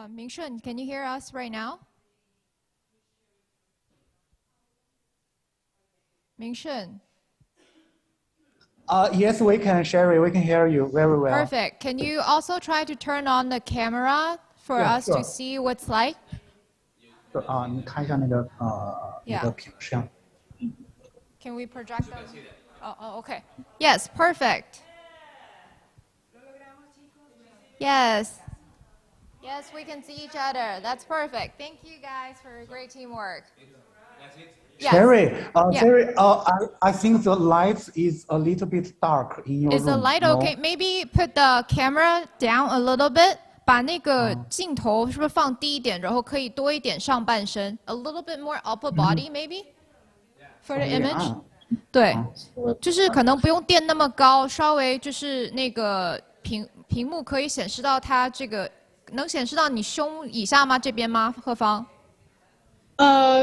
Ming-Shun, can you hear us right now? Ming-Shun. Yes, we can, Sherry. We can hear you very well. Perfect. Can you also try to turn on the camera for us to see what's like? 你看一下那个你的屏摄像。Can we project them? Oh, okay. Yes, perfect. Yes. Yes, we can see each other. That's perfect. Thank you guys for great teamwork. Yes. Sherry, Sherry, I think the light is a little bit dark in your room. Is the light okay? Maybe put the camera down a little bit. 把那个镜头是不是放低一点，然后可以多一点上半身 ，a little bit more upper body maybe for the image。对，就是可能不用垫那么高，稍微就是那个屏幕可以显示到它这个，能显示到你胸以下吗？这边吗？贺芳？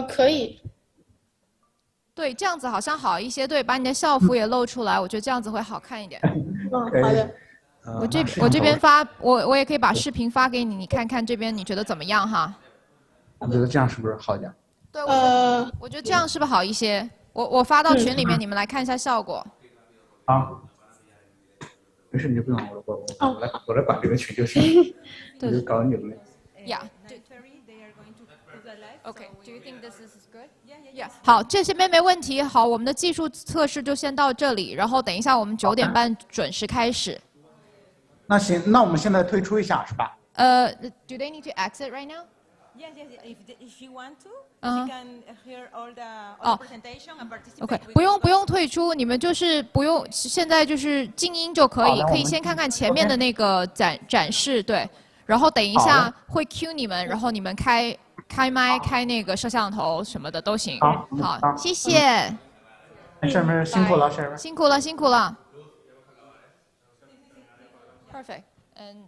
可以。对，这样子好像好一些。对，把你的校服也露出来，我觉得这样子会好看一点。好的。我这边发，我也可以把视频发给你，你看看这边你觉得怎么样哈？我觉得这样是不是好一点？对，我觉得这样是不是好一些？我发到群里面，你们来看一下效果。好，没事，你就不用我来管这个群就行。我就搞你们。Yeah. Okay. Do you think this is good? Yeah. 好，这边没问题。好，我们的技术测试就先到这里，然后等一下我们9点半准时开始。那行，那我们现在退出一下是吧？Do they need to exit right now? Yes. If she want to, she can hear all the presentation and participate. OK， 不用退出，你们就是不用，现在就是静音就可以，可以先看看前面的那个展示，对，然后等一下会 cue 你们，然后你们开麦、开那个摄像头什么的都行。好，谢谢。没事，辛苦了，辛苦了。Perfect. And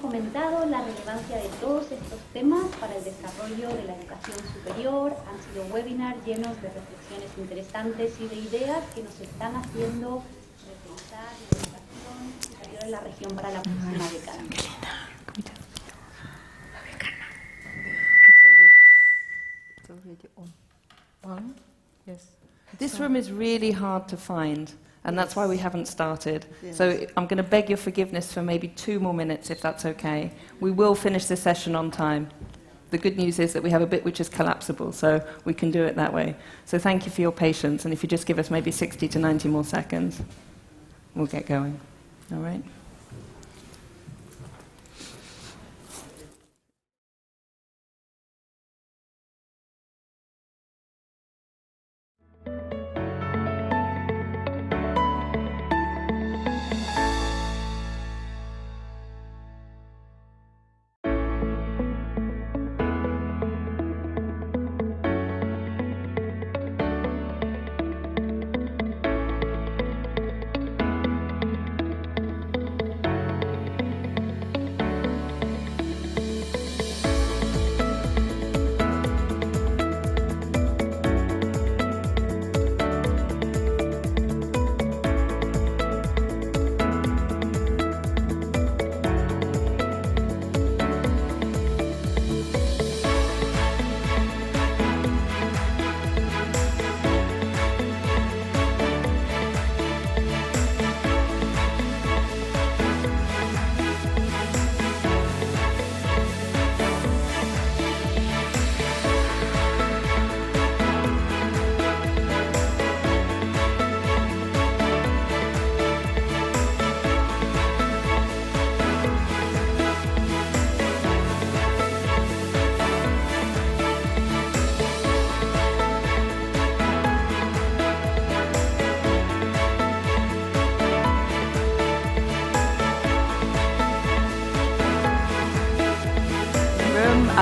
comentado la relevancia de todos estos temas para el desarrollo de la educación superior. Han sido webinars llenos de reflexiones interesantes y de ideas que nos están haciendo repensar la educación superior en la región para la próxima década. It's already on. Yes. This room is really hard to find, and that's why we haven't started. Yes. So I'm going to beg your forgiveness for maybe 2 more minutes, if that's okay. We will finish this session on time. The good news is that we have a bit which is collapsible, so we can do it that way. So thank you for your patience, and if you just give us maybe 60 to 90 more seconds, we'll get going. All right?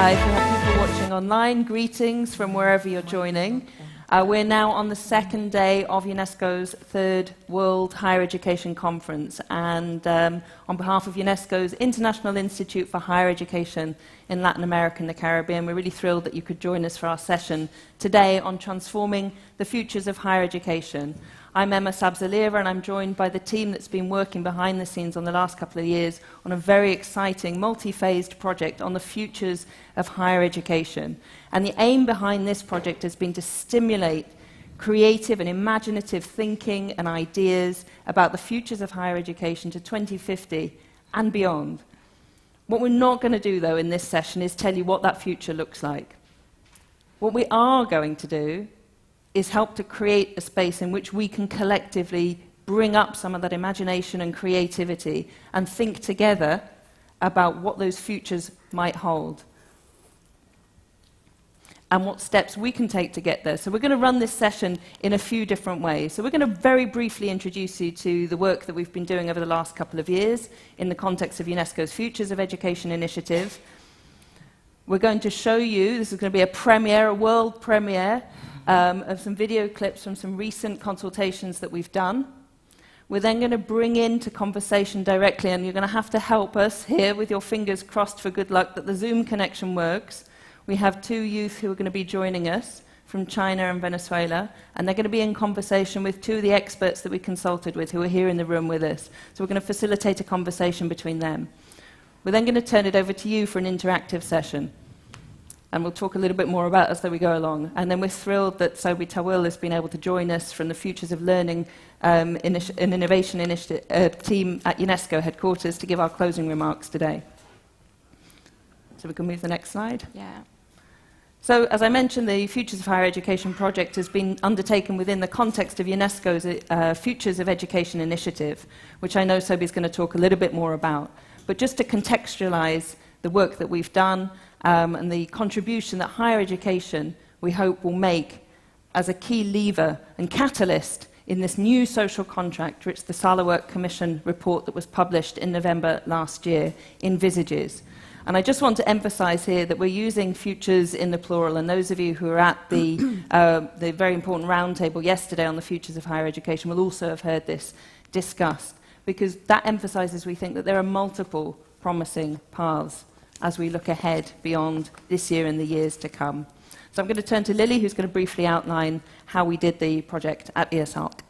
If you have people watching online, greetings from wherever you're joining. We're now on the second day of UNESCO's third World Higher Education Conference, and on behalf of UNESCO's International Institute for Higher Education in Latin America and the Caribbean, we're really thrilled that you could join us for our session today on transforming the futures of higher education. I'm Emma Sabzalieva, and I'm joined by the team that's been working behind the scenes on the last couple of years on a very exciting, multi-phased project on the futures of higher education. And the aim behind this project has been to stimulate creative and imaginative thinking and ideas about the futures of higher education to 2050 and beyond. What we're not going to do, though, in this session is tell you what that future looks like. What we are going to do is help to create a space in which we can collectively bring up some of that imagination and creativity and think together about what those futures might hold and what steps we can take to get there. So we're going to run this session in a few different ways. So we're going to very briefly introduce you to the work that we've been doing over the last couple of years in the context of UNESCO's Futures of Education initiative. We're going to show you, this is going to be a premiere, a world premiere, of some video clips from some recent consultations that we've done. We're then going to bring into conversation directly, and you're going to have to help us here with your fingers crossed for good luck that the Zoom connection works. We have 2 youth who are going to be joining us from China and Venezuela, and they're going to be in conversation with 2 of the experts that we consulted with who are here in the room with us. So we're going to facilitate a conversation between them. We're then going to turn it over to you for an interactive session. And we'll talk a little bit more about as we go along. And then we're thrilled that Sobi Tawil has been able to join us from the Futures of Learning and Innovation team at UNESCO headquarters to give our closing remarks today. So we can move the next slide. Yeah. So, as I mentioned, the Futures of Higher Education project has been undertaken within the context of UNESCO's Futures of Education initiative, which I know Sobi is going to talk a little bit more about. But just to contextualize the work that we've done, and the contribution that higher education, we hope, will make as a key lever and catalyst in this new social contract, which the Salawork Commission report that was published in November last year envisages. And I just want to emphasize here that we're using futures in the plural, and those of you who are at the very important roundtable yesterday on the futures of higher education will also have heard this discussed, because that emphasizes, we think, that there are multiple promising paths as we look ahead beyond this year and the years to come. So I'm going to turn to Lily, who's going to briefly outline how we did the project at IESALC.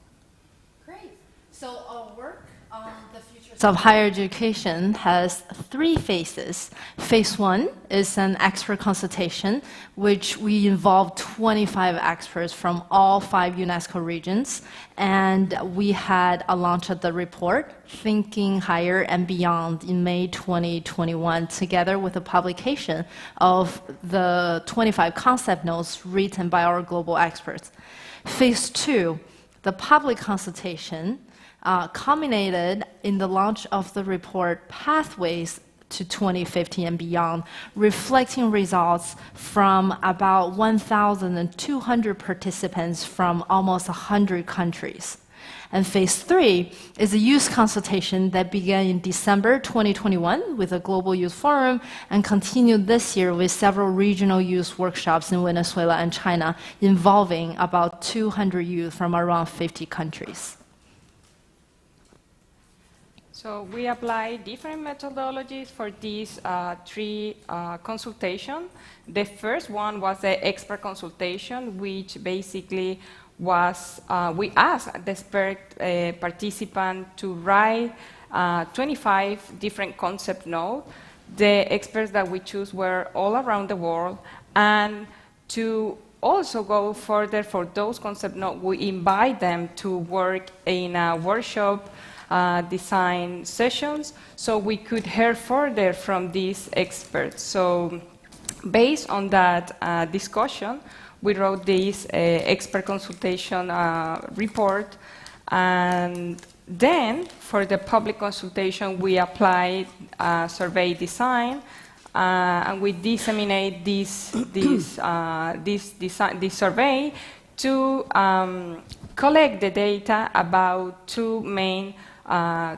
Great. So our work on the future of higher education has 3 phases. Phase 1 is an expert consultation, which we involved 25 experts from all 5 UNESCO regions. And we had a launch of the report, Thinking Higher and Beyond, in May 2021, together with the publication of the 25 concept notes written by our global experts. Phase 2, the public consultation, culminated in the launch of the report Pathways to 2050 and Beyond, reflecting results from about 1,200 participants from almost 100 countries. And phase 3 is a youth consultation that began in December 2021 with a global youth forum and continued this year with several regional youth workshops in Venezuela and China involving about 200 youth from around 50 countries. So we apply different methodologies for these 3 consultations. The first one was the expert consultation, which basically was, we asked the expert participant to write 25 different concept notes. The experts that we chose were all around the world, and to also go further for those concept notes, we invite them to work in a workshop design sessions, so we could hear further from these experts. So based on that discussion, we wrote this expert consultation report, and then for the public consultation we applied survey design, and we disseminate this survey to collect the data about 2 main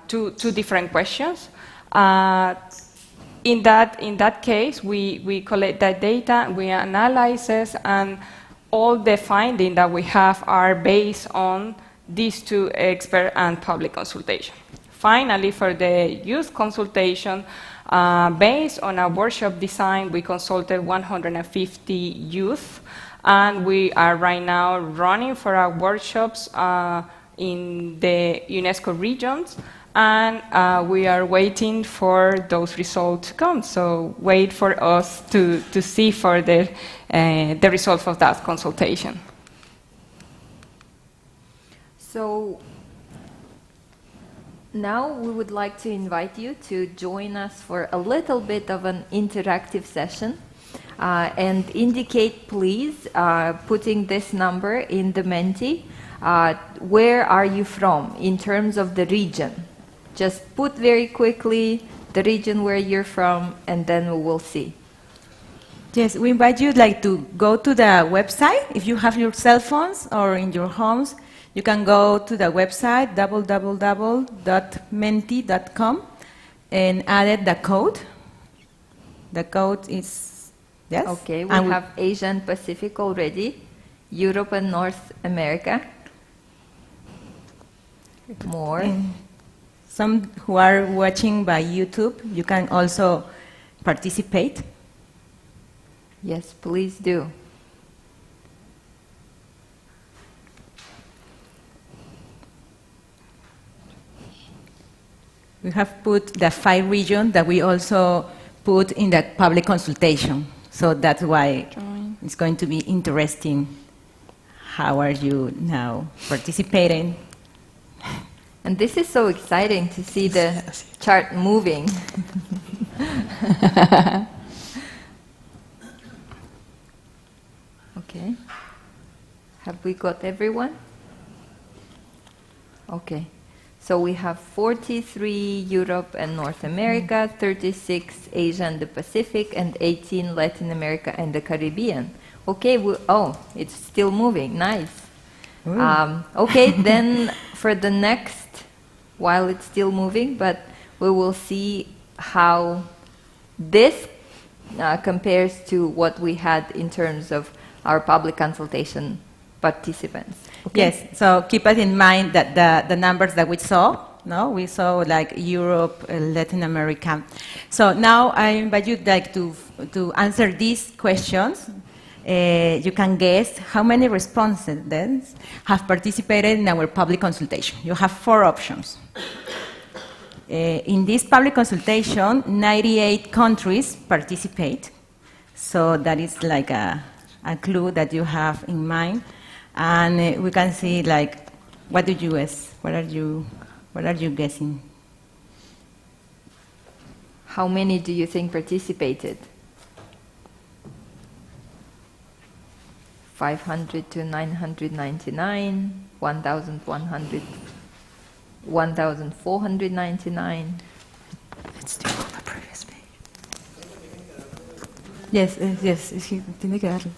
two different questions. In that case, we collect that data, we analyze it, and all the findings that we have are based on these 2 expert and public consultation. Finally, for the youth consultation, based on a workshop design, we consulted 150 youth, and we are right now running for our workshops in the UNESCO regions, and we are waiting for those results to come. So wait for us to see further the results of that consultation. So now we would like to invite you to join us for a little bit of an interactive session. And indicate, please, putting this number in the Menti, where are you from in terms of the region? Just put very quickly the region where you're from, and then we will see. Yes, we invite you to go to the website. If you have your cell phones or in your homes, you can go to the website www.menti.com and add the code. The code is, yes? Okay, we have Asia and Pacific already, Europe and North America. More. And some who are watching by YouTube, you can also participate. Yes, please do. We have put the 5 regions that we also put in the public consultation. So that's why it's going to be interesting. How are you now participating? And this is so exciting to see the chart moving. Okay. Have we got everyone? Okay. So we have 43 Europe and North America, 36 Asia and the Pacific, and 18 Latin America and the Caribbean. Okay, it's still moving, nice. Okay, then for the next, while it's still moving, but we will see how this compares to what we had in terms of our public consultation participants. Okay? Yes, so keep it in mind that the numbers that we saw No, we saw like Europe, Latin America. So now I invite you like to answer these questions. You can guess how many respondents have participated in our public consultation. You have 4 options. In this public consultation, 98 countries participate. So that is like a clue that you have in mind. And we can see like, what do you guess? What are you guessing? How many do you think participated? 500 to 999, 1,100, 1,499. Let's do on the previous page. Yes, yes, tiene que darle.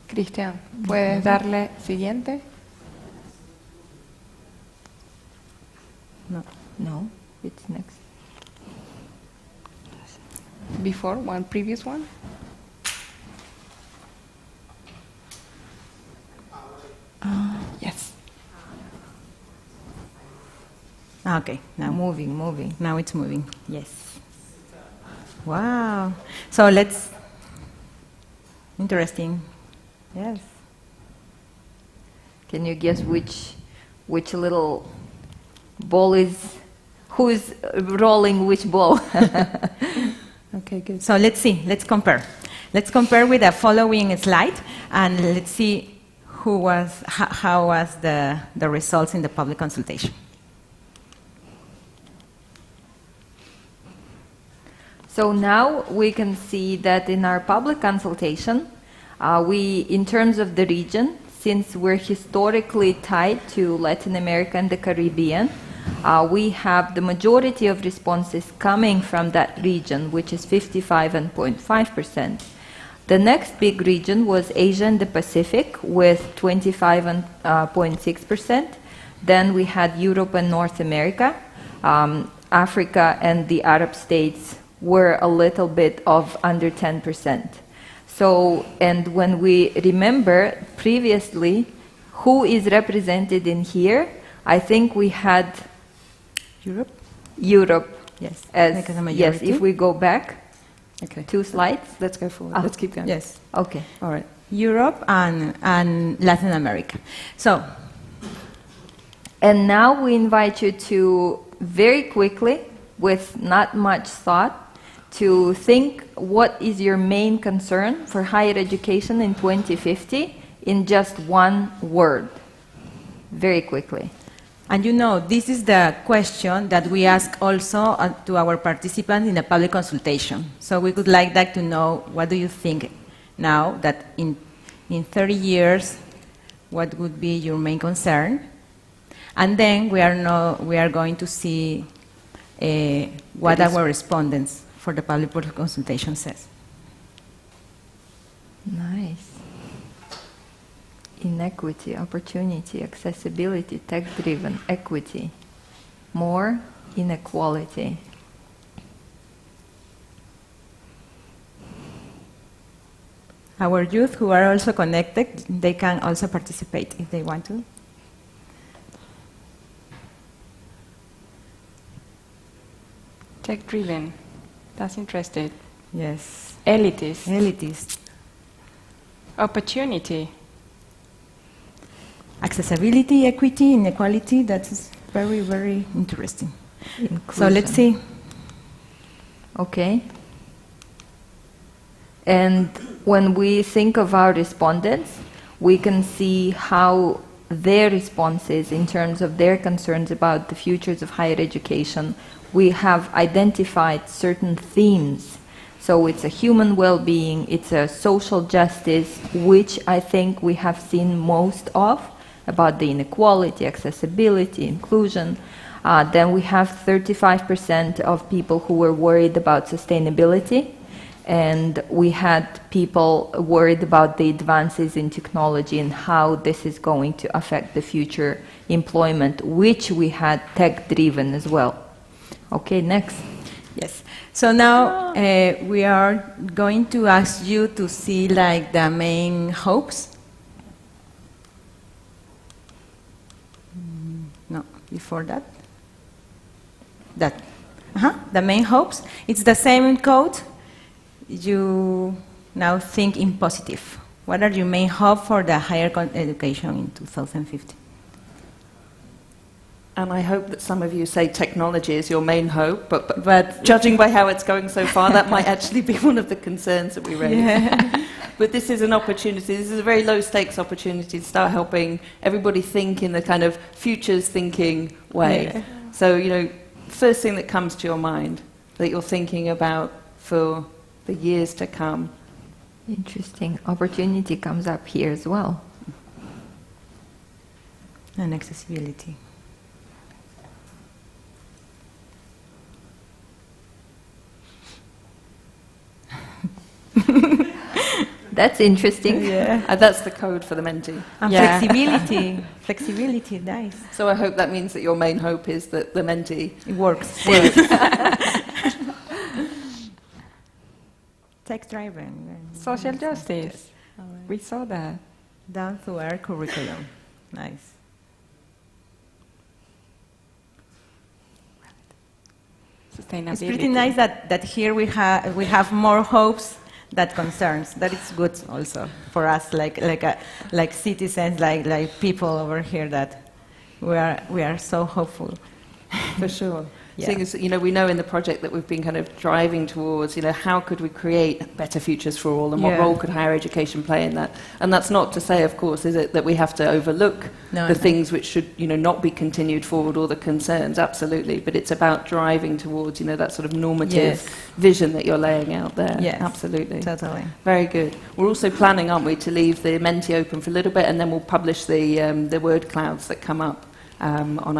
Cristian, ¿puedes darle siguiente? No. No, it's next. Before, one previous one? Yes. Okay, now Moving. Now it's moving. Yes. Wow. So let's. Interesting. Yes. Can you guess which little ball is, who is rolling which ball? Okay, good. So let's see. Let's compare. Let's compare with the following slide, and let's see how was the results in the public consultation. So now we can see that in our public consultation, in terms of the region, since we're historically tied to Latin America and the Caribbean, we have the majority of responses coming from that region, which is 55.5%. The next big region was Asia and the Pacific with 25.6%. Then we had Europe and North America. Africa and the Arab states were a little bit of under 10%. So, and when we remember previously who is represented in here, I think we had Europe, yes, as yes. If we go back, okay, 2 slides. Let's go forward. Let's keep going. Yes. Okay. All right. Europe and Latin America. So, and now we invite you to very quickly, with not much thought, to think what is your main concern for higher education in 2050 in just one word. Very quickly. And you know, this is the question that we ask also to our participants in the public consultation. So we would like that to know, what do you think now that in 30 years, what would be your main concern? And then we are going to see what our respondents for the public consultation says. Nice. Inequity, opportunity, accessibility, tech-driven, equity, more inequality. Our youth who are also connected, they can also participate if they want to. Tech-driven. That's interesting. Yes. Elitist. Elitist. Opportunity. Accessibility, equity, inequality, that is very, very interesting. Inclusion. So let's see. Okay. And when we think of our respondents, we can see how their responses in terms of their concerns about the futures of higher education, we have identified certain themes. So it's a human well-being, it's a social justice, which I think we have seen most of, about the inequality, accessibility, inclusion. Then we have 35% of people who were worried about sustainability, and we had people worried about the advances in technology and how this is going to affect the future employment, which we had tech-driven as well. Okay, next. Yes. So now we are going to ask you to see like the main hopes. before that. The main hopes. It's the same code. You now think in positive. What are your main hopes for the higher education in 2015? And I hope that some of you say technology is your main hope, but judging by how it's going so far, that might actually be one of the concerns that we raise. Yeah. But this is an opportunity, this is a very low-stakes opportunity to start helping everybody think in the kind of futures thinking way. Yeah. So, you know, first thing that comes to your mind that you're thinking about for the years to come. Interesting. Opportunity comes up here as well. And accessibility. That's interesting. Yeah. That's the code for the Menti. And flexibility. Flexibility, nice. So I hope that means that your main hope is that the Menti works. Tech-driven. Social justice. Right. We saw that. Down to our curriculum. Nice. Sustainability. It's pretty nice that here we have more hopes than concerns. That is good also for us, like citizens, like people over here. That we are so hopeful. For sure. Yeah. Seeing as, you know, we know in the project that we've been kind of driving towards, you know, how could we create better futures for all, and what role could higher education play in that? And that's not to say, of course, is it that we have to overlook things which should, you know, not be continued forward, or the concerns, absolutely. But it's about driving towards, you know, that sort of normative vision that you're laying out there. Yes, absolutely. Totally. Very good. We're also planning, aren't we, to leave the Menti open for a little bit, and then we'll publish the word clouds that come up on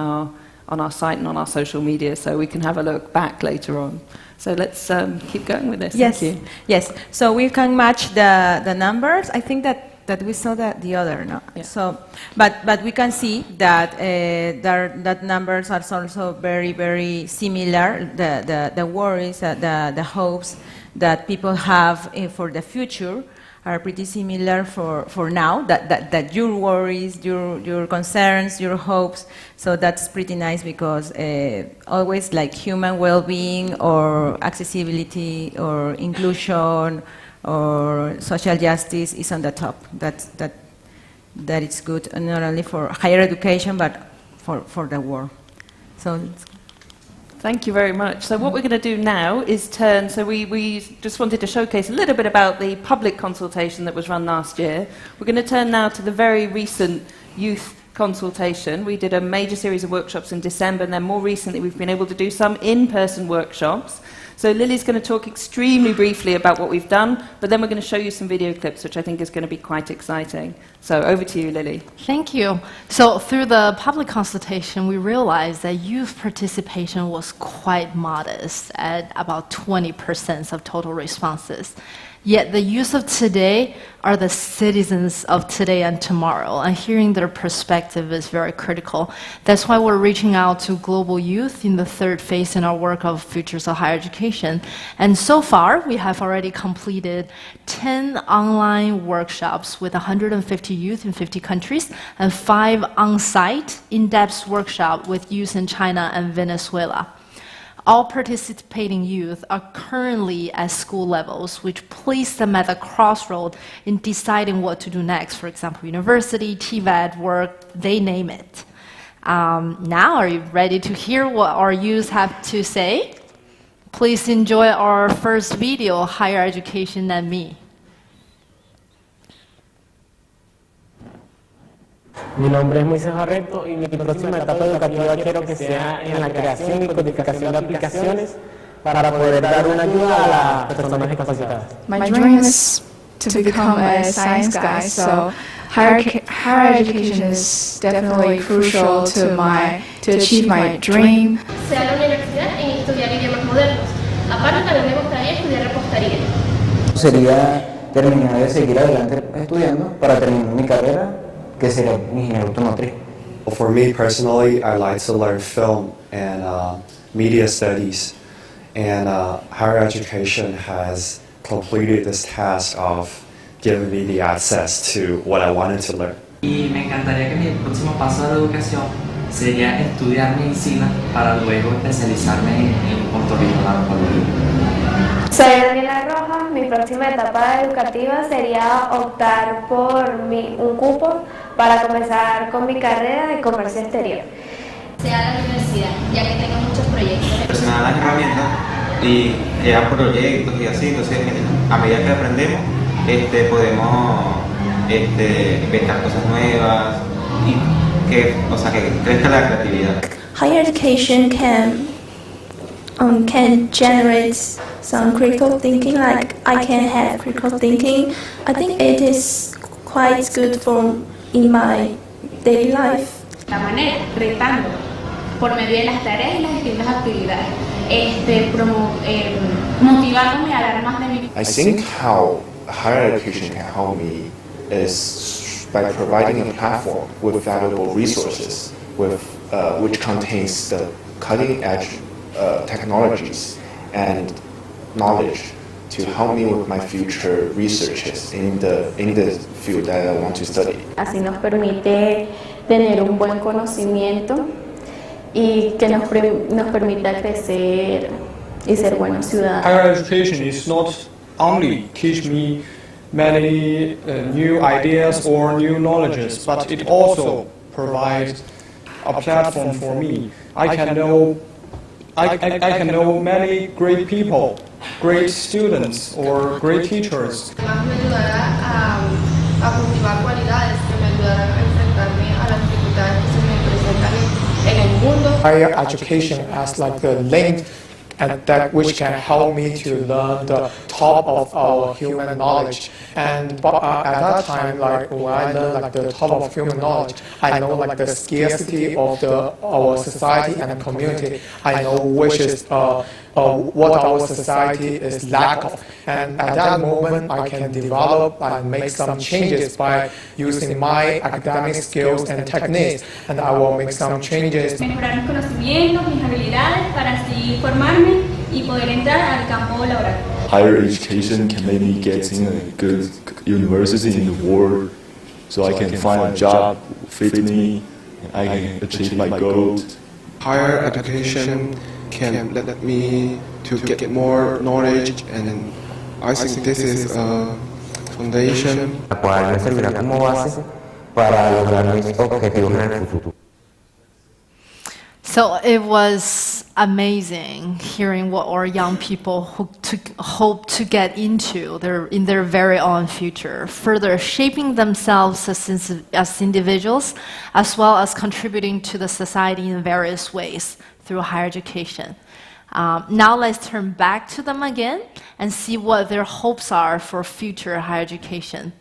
our site and on our social media, so we can have a look back later on. So let's keep going with this. Yes. Thank you. Yes. So we can match the numbers. I think that we saw the other, no? Yeah. So, but we can see that that numbers are also very, very similar. The worries, the hopes that people have for the future are pretty similar for now, that your worries, your concerns, your hopes. So that's pretty nice, because always like human well-being or accessibility or inclusion or social justice is on the top. That it's good, not only for higher education, but for the world. So thank you very much. So what we're going to do now is turn, so we just wanted to showcase a little bit about the public consultation that was run last year. We're going to turn now to the very recent youth consultation. We did a major series of workshops in December, and then more recently we've been able to do some in-person workshops. So Lily's going to talk extremely briefly about what we've done, but then we're going to show you some video clips, which I think is going to be quite exciting. So over to you, Lily. Thank you. So through the public consultation, we realized that youth participation was quite modest at about 20% of total responses. Yet the youth of today are the citizens of today and tomorrow, and hearing their perspective is very critical. That's why we're reaching out to global youth in the third phase in our work of Futures of Higher Education. And so far, we have already completed 10 online workshops with 150 youth in 50 countries, and 5 on-site in-depth workshops with youth in China and Venezuela. All participating youth are currently at school levels, which place them at a crossroad in deciding what to do next. For example, university, TVET, work, they name it. Now, are you ready to hear what our youth have to say? Please enjoy our first video, Higher Education and Me. Mi nombre es Moisés Barreto y mi próxima etapa educativa quiero que sea en la creación y codificación de aplicaciones para poder dar una ayuda a las personas discapacitadas. My dream is to become a science guy, so higher education is definitely crucial to achieve my dream. Sea la universidad en estudiar idiomas modernos. Aparte también me gustaría estudiar repostería. Sería terminar de seguir adelante estudiando para terminar mi carrera, que sería ingeniero automotriz. For me personally, I like to learn film and media studies, and higher education has completed this task of giving me the access to what I wanted to learn. Y me encantaría que mi próximo paso de la educación sería estudiar medicina para luego especializarme en otorrinolaringología. Soy Daniela Rojas. Mi próxima etapa educativa sería optar por un cupo para comenzar con mi carrera de comercio exterior. Sea la universidad, ya que tengo muchos proyectos. Pues me dan las herramientas y crear proyectos y así, entonces a medida que aprendemos podemos inventar cosas nuevas y que crezca la creatividad. Higher education can generate some critical thinking, like I can have critical thinking. I think it is quite good in my daily life. La manera, retando por medio de las tareas y las distintas actividades, motivándome a dar más de mí. I think how higher education can help me is by providing a platform with valuable resources, which contains the cutting-edge technologies and knowledge to help me with my future researches in the field that I want to study. Así nos permite tener un buen conocimiento y que nos permita crecer y ser buenos ciudadanos. Higher education is not only teach me many new ideas or new knowledges, but it also provides a platform for me. I can know many great people, great students or great teachers. Además me ayudará a cultivar cualidades que me ayudarán a enfrentarme a las dificultades que se me presentan en el mundo. Higher education as like the link and that which can help me to learn the top of our human knowledge. And at that time, like when I learn like the top of human knowledge, I know like the scarcity of our society and community. I know which is what our society is lack of. And at that moment, I can develop and make some changes by using my academic skills and techniques. And I will make some changes. Mejorar mis conocimientos, mis habilidades para así formarme y poder entrar al campo laboral. Higher education can make me get in a good university in the world, so I can find a job fit me, and I can achieve my goals. Higher education can let me to get more knowledge, and I think this is a foundation. La cual me servirá como base para lograr mis objetivos en el futuro. So it was amazing hearing what our young people hope to get into in their very own future, further shaping themselves as individuals, as well as contributing to the society in various ways through higher education. Now let's turn back to them again and see what their hopes are for future higher education.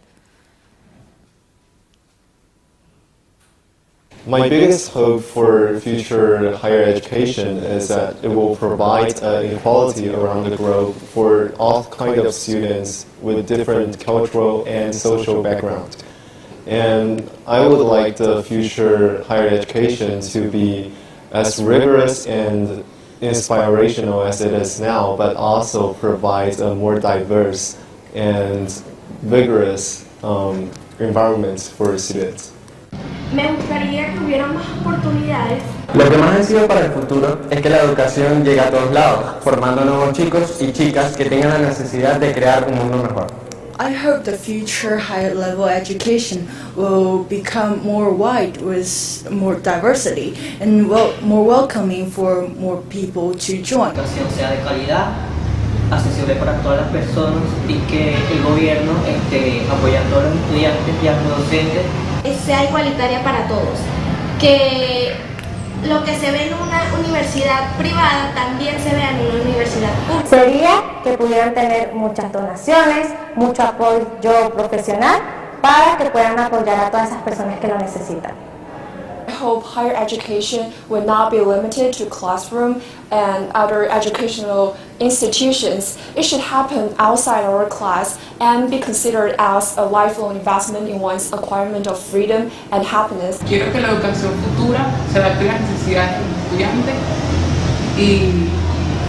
My biggest hope for future higher education is that it will provide equality around the globe for all kinds of students with different cultural and social background. And I would like the future higher education to be as rigorous and inspirational as it is now, but also provide a more diverse and vigorous environment for students. Me gustaría que hubiera más oportunidades. Lo que más deseo para el futuro es que la educación llegue a todos lados, formando nuevos chicos y chicas que tengan la necesidad de crear un mundo mejor. I hope the future higher level education will become more wide with more diversity and more welcoming for more people to join. La educación sea de calidad, accesible para todas las personas y que el gobierno apoye a todos los estudiantes y a los docentes. Sea igualitaria para todos, que lo que se ve en una universidad privada también se vea en una universidad pública. Sería que pudieran tener muchas donaciones, mucho apoyo profesional para que puedan apoyar a todas esas personas que lo necesitan. I hope higher education will not be limited to classroom and other educational institutions. It should happen outside our class and be considered as a lifelong investment in one's acquirement of freedom and happiness. Quiero que la educación futura se adapte a las necesidades de los estudiantes y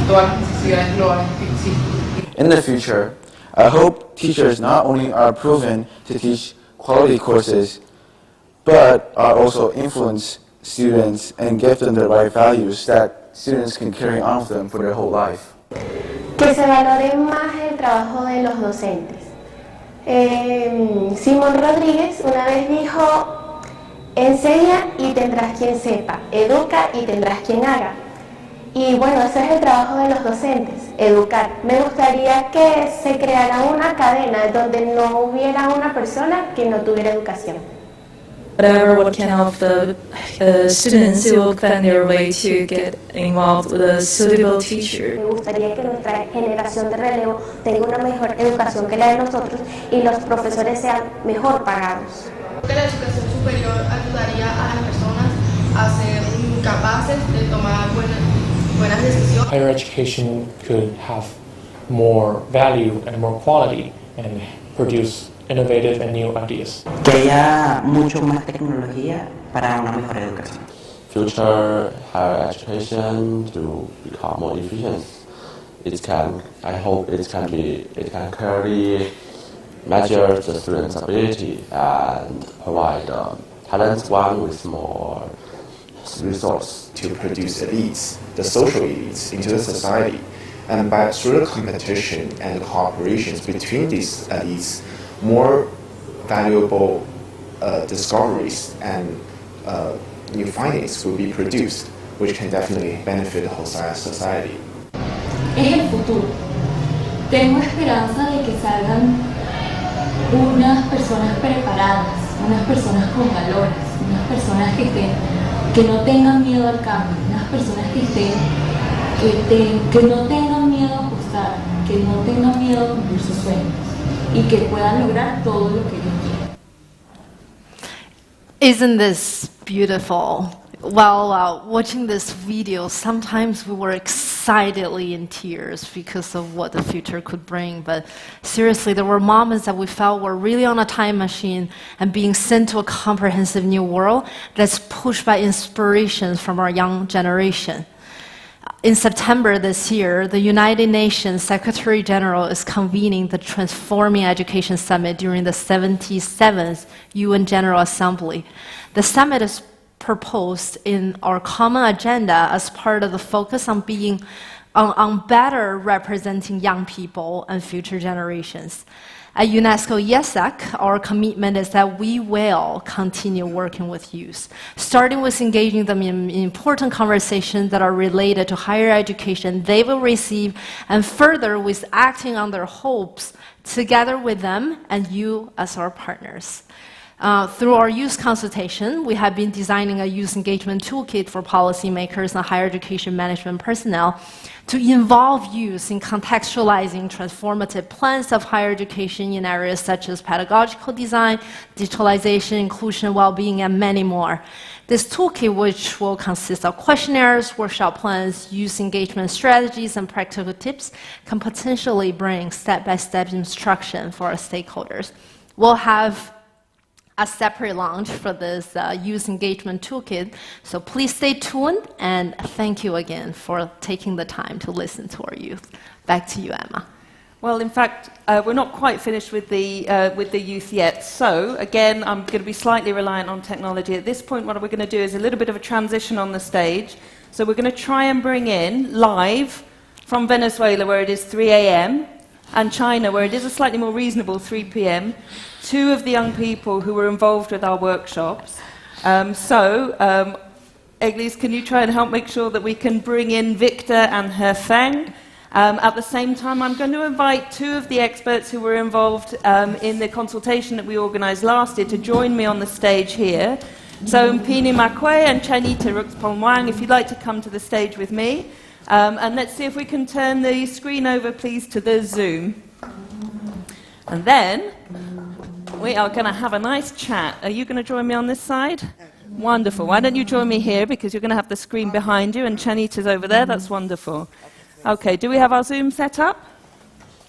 todas las necesidades globales que existen. In the future, I hope teachers not only are proven to teach quality courses, but are also influence students and give them the right values that students can carry on with them for their whole life. Que se valore más el trabajo de los docentes. Simón Rodríguez una vez dijo, enseña y tendrás quien sepa, educa y tendrás quien haga. Y bueno, ese es el trabajo de los docentes, educar. Me gustaría que se creara una cadena donde no hubiera una persona que no tuviera educación. Whatever what can help the students, it will plan their way to get involved with a suitable teacher. Me gustaría que nuestra generación de relevo tenga una mejor educación que la de nosotros y los profesores sean mejor pagados. Creo que la educación superior ayudaría a las personas a ser capaces de tomar buenas decisiones. Higher education could have more value and more quality and produce innovative and new ideas. Que haya mucho más tecnología para una mejor educación. Future higher education to become more efficient. I hope it can clearly measure the students' ability and provide talented one with more resource to produce elites, the social elites, into the society. And through the competition and cooperations between these elites, more valuable discoveries and new findings will be produced, which can definitely benefit the whole society. Es el futuro. Tengo esperanza de que salgan unas personas preparadas, unas personas con valores, unas personas que no tengan miedo al cambio, unas personas que no tengan miedo a apostar, que no tengan miedo a cumplir sus sueños y que puedan lograr todo lo que ellos quieren. Isn't this beautiful? While watching this video, sometimes we were excitedly in tears because of what the future could bring. But seriously, there were moments that we felt were really on a time machine and being sent to a comprehensive new world that's pushed by inspirations from our young generation. In September this year, the United Nations Secretary General is convening the Transforming Education Summit during the 77th UN General Assembly. The summit is proposed in our common agenda as part of the focus on better representing young people and future generations. At UNESCO IESAC, our commitment is that we will continue working with youth, starting with engaging them in important conversations that are related to higher education they will receive, and further with acting on their hopes together with them and you as our partners. Through our youth consultation, we have been designing a youth engagement toolkit for policymakers and higher education management personnel to involve youth in contextualizing transformative plans of higher education in areas such as pedagogical design, digitalization, inclusion, well-being, and many more. This toolkit, which will consist of questionnaires, workshop plans, youth engagement strategies, and practical tips, can potentially bring step-by-step instruction for our stakeholders. We'll have a separate launch for this youth engagement toolkit, so please stay tuned, and thank you again for taking the time to listen to our youth. Back to you, Emma. Well, in fact, we're not quite finished with the youth yet. So, again, I'm going to be slightly reliant on technology. At this point, what we're going to do is a little bit of a transition on the stage. So we're going to try and bring in, live, from Venezuela, where it is 3 a.m., and China, where it is a slightly more reasonable 3 p.m., two of the young people who were involved with our workshops. Eglis, can you try and help make sure that we can bring in Victor and Hefeng? At the same time, I'm going to invite two of the experts who were involved in the consultation that we organised last year to join me on the stage here. So Mpini Makwe and Chanita Ruxpongwang, if you'd like to come to the stage with me. And let's see if we can turn the screen over, please, to the Zoom. And then we are going to have a nice chat. Are you going to join me on this side? Wonderful. Why don't you join me here, because you're going to have the screen behind you, and Chanita's over there. That's wonderful. Okay, do we have our Zoom set up?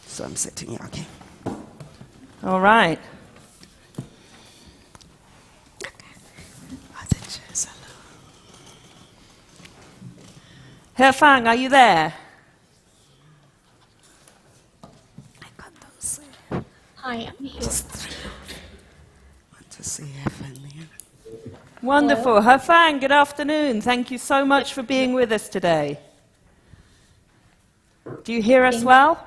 So I'm setting it, okay. All right. Hefang, are you there? Hi, I'm here. Want to see Hefang there? Wonderful. Hefang, good afternoon. Thank you so much for being with us today. Do you hear us well?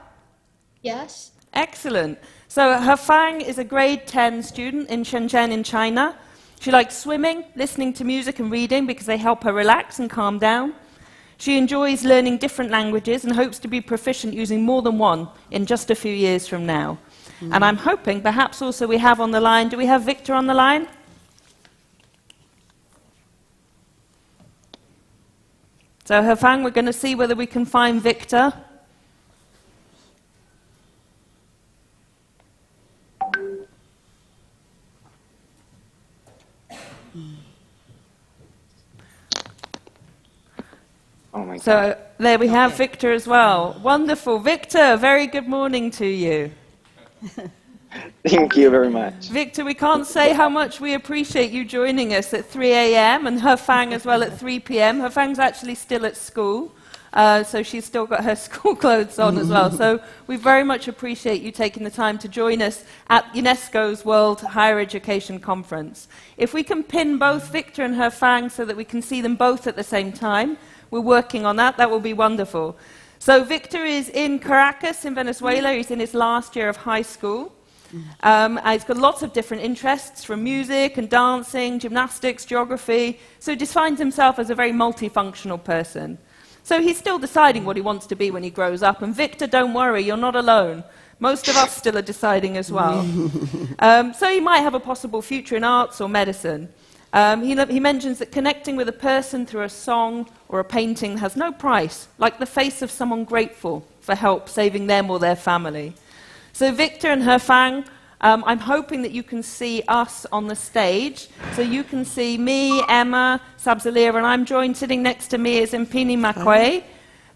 Yes. Excellent. So Hefang is a grade 10 student in Shenzhen in China. She likes swimming, listening to music and reading because they help her relax and calm down. She enjoys learning different languages and hopes to be proficient using more than one in just a few years from now. And I'm hoping perhaps also we have on the line, do we have Victor on the line? So Hefang, we're going to see whether we can find Victor. Oh my God. So there we have Victor as well. Wonderful. Victor, very good morning to you. Thank you very much. Victor, we can't say how much we appreciate you joining us at 3 a.m. and Hefang as well at 3 p.m. Hefang's actually still at school, so she's still got her school clothes on as well. So we very much appreciate you taking the time to join us at UNESCO's World Higher Education Conference. If we can pin both Victor and Hefang so that we can see them both at the same time, we're working on that. That will be wonderful. So Victor is in Caracas in Venezuela. He's in his last year of high school. He's got lots of different interests, from music and dancing, gymnastics, geography. So he defines himself as a very multifunctional person. So he's still deciding what he wants to be when he grows up. And Victor, don't worry, you're not alone. Most of us still are deciding as well. So he might have a possible future in arts or medicine. He mentions that connecting with a person through a song or a painting has no price, like the face of someone grateful for help saving them or their family. So Victor and Hefang, I'm hoping that you can see us on the stage. So you can see me, Emma, Sabzalira, and I'm joined sitting next to me is Mpini Makwe.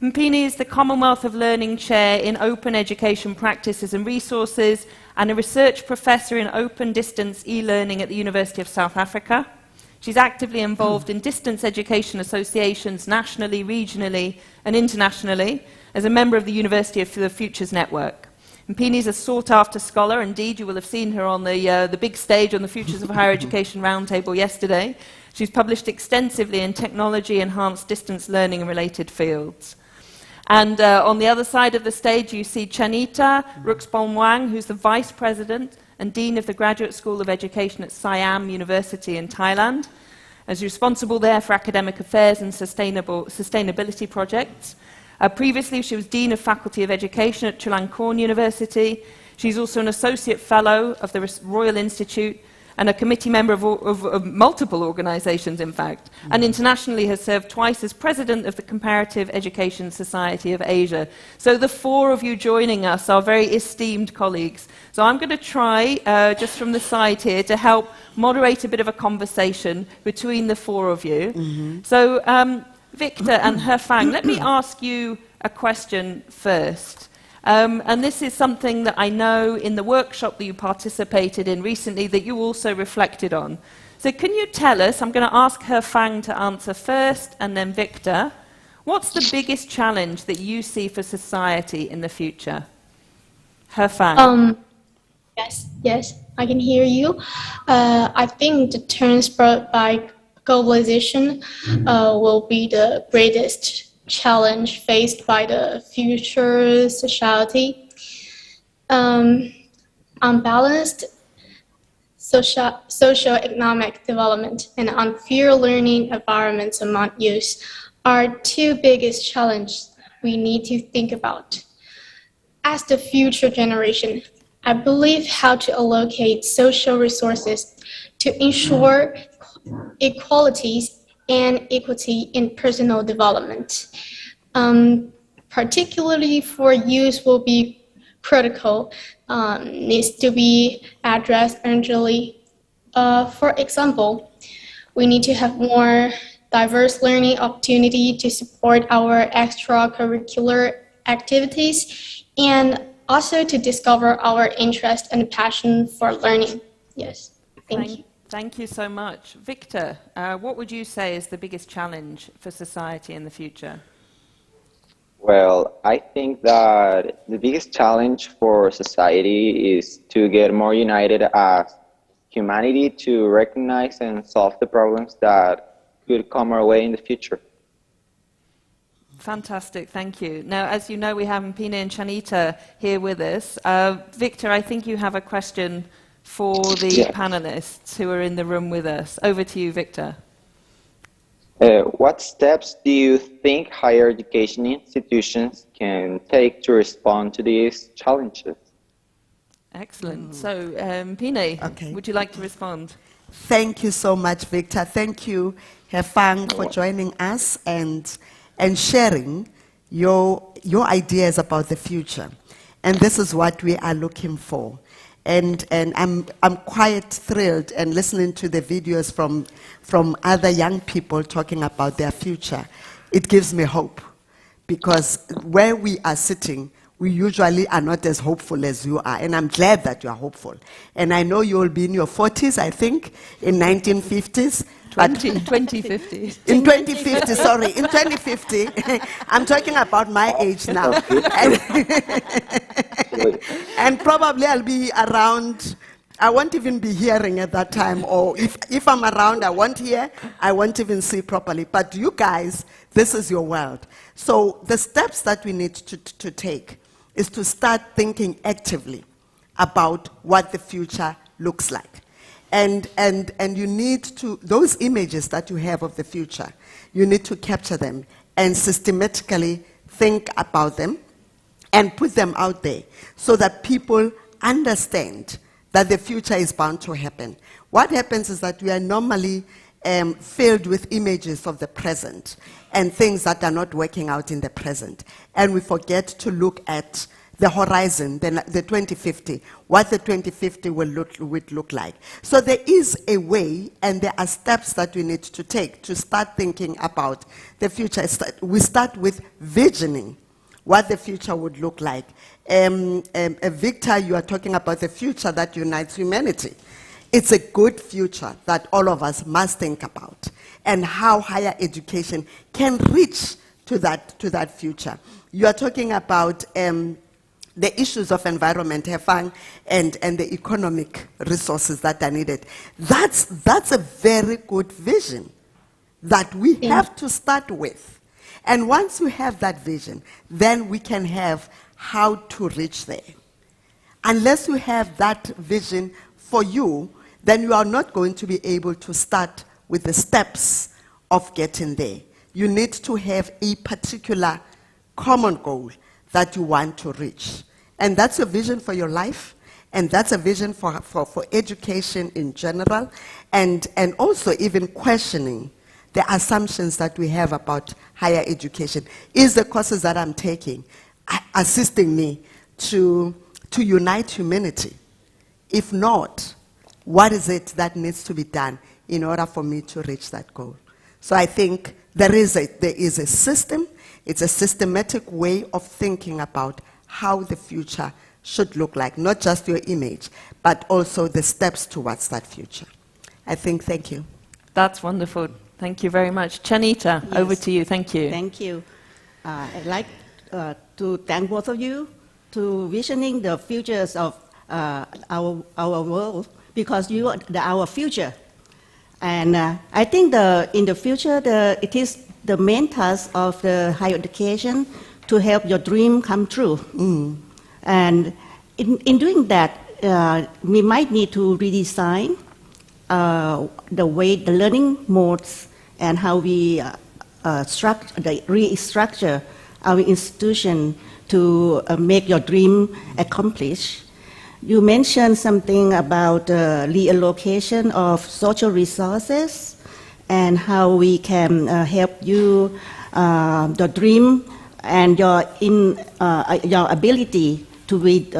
Mpini is the Commonwealth of Learning Chair in Open Education Practices and Resources and a research professor in open distance e-learning at the University of South Africa. She's actively involved in distance education associations nationally, regionally, and internationally as a member of the University of the Futures Network. Mpini is a sought-after scholar. Indeed, you will have seen her on the big stage on the Futures of Higher Education Roundtable yesterday. She's published extensively in technology-enhanced distance learning and related fields. And on the other side of the stage, you see Chanita Ruxbonwang, who's the Vice President and Dean of the Graduate School of Education at Siam University in Thailand, as responsible there for academic affairs and sustainability projects. Previously, she was Dean of Faculty of Education at Chulalongkorn University. She's also an Associate Fellow of the Royal Institute and a committee member of multiple organizations, in fact, and internationally has served twice as President of the Comparative Education Society of Asia. So the four of you joining us are very esteemed colleagues. So I'm going to try, just from the side here, to help moderate a bit of a conversation between the four of you. So Victor and Hefang, let me ask you a question first. And this is something that I know in the workshop that you participated in recently that you also reflected on. So can you tell us, I'm going to ask Hefang to answer first and then Victor, what's the biggest challenge that you see for society in the future? Hefang. Yes, I can hear you. I think the turns brought by globalization will be the greatest challenge faced by the future society. Unbalanced socio-economic development and unfair learning environments among youth are two biggest challenges we need to think about. As the future generation, I believe how to allocate social resources to ensure equalities and equity in personal development, particularly for youth, will be critical, needs to be addressed urgently. For example, we need to have more diverse learning opportunity to support our extracurricular activities and also to discover our interest and passion for learning. Yes, thank you. Thank you so much. Victor, what would you say is the biggest challenge for society in the future? Well, I think that the biggest challenge for society is to get more united as humanity to recognize and solve the problems that could come our way in the future. Fantastic, thank you. Now, as you know, we have Mpine and Chanita here with us. Victor, I think you have a question for the panelists who are in the room with us. Over to you, Victor. What steps do you think higher education institutions can take to respond to these challenges? Excellent. So, Mpine, would you like to respond? Thank you so much, Victor. Thank you, Hefang, for joining us and sharing your ideas about the future. And this is what we are looking for. And I'm quite thrilled and listening to the videos from other young people talking about their future. It gives me hope, because where we are sitting, we usually are not as hopeful as you are, and I'm glad that you are hopeful. And I know you will be in your 40s, I think, in 1950s. 2050. In 2050, sorry, in 2050. I'm talking about my age now. And probably I'll be around, I won't even be hearing at that time, or if I'm around, I won't hear, I won't even see properly. But you guys, this is your world. So the steps that we need to take is to start thinking actively about what the future looks like. And you need to, those images that you have of the future, you need to capture them and systematically think about them and put them out there so that people understand that the future is bound to happen. What happens is that we are normally filled with images of the present and things that are not working out in the present. And we forget to look at the horizon, the 2050, what the 2050 will look like. So there is a way, and there are steps that we need to take to start thinking about the future. We start with visioning what the future would look like. Victor, you are talking about the future that unites humanity. It's a good future that all of us must think about, and how higher education can reach to that future. You are talking about the issues of environment, Hefang, and the economic resources that are needed. That's a very good vision that we have to start with. And once we have that vision, then we can have how to reach there. Unless you have that vision for you, then you are not going to be able to start with the steps of getting there. You need to have a particular common goal that you want to reach. And that's a vision for your life, and that's a vision for education in general, and also even questioning the assumptions that we have about higher education. Is the courses that I'm taking assisting me to unite humanity? If not, what is it that needs to be done in order for me to reach that goal? So I think there is a system. It's a systematic way of thinking about how the future should look like, not just your image, but also the steps towards that future. I think, thank you. That's wonderful. Thank you very much. Chanita, Yes. over to you. Thank you. Thank you. I'd like to thank both of you to visioning the futures of our world, because you are our future. And I think in the future, it is the main task of the higher education to help your dream come true. And in doing that, we might need to redesign the way, the learning modes, and how we restructure our institution to make your dream accomplish. You mentioned something about reallocation of social resources and how we can help you, the dream, and your ability to make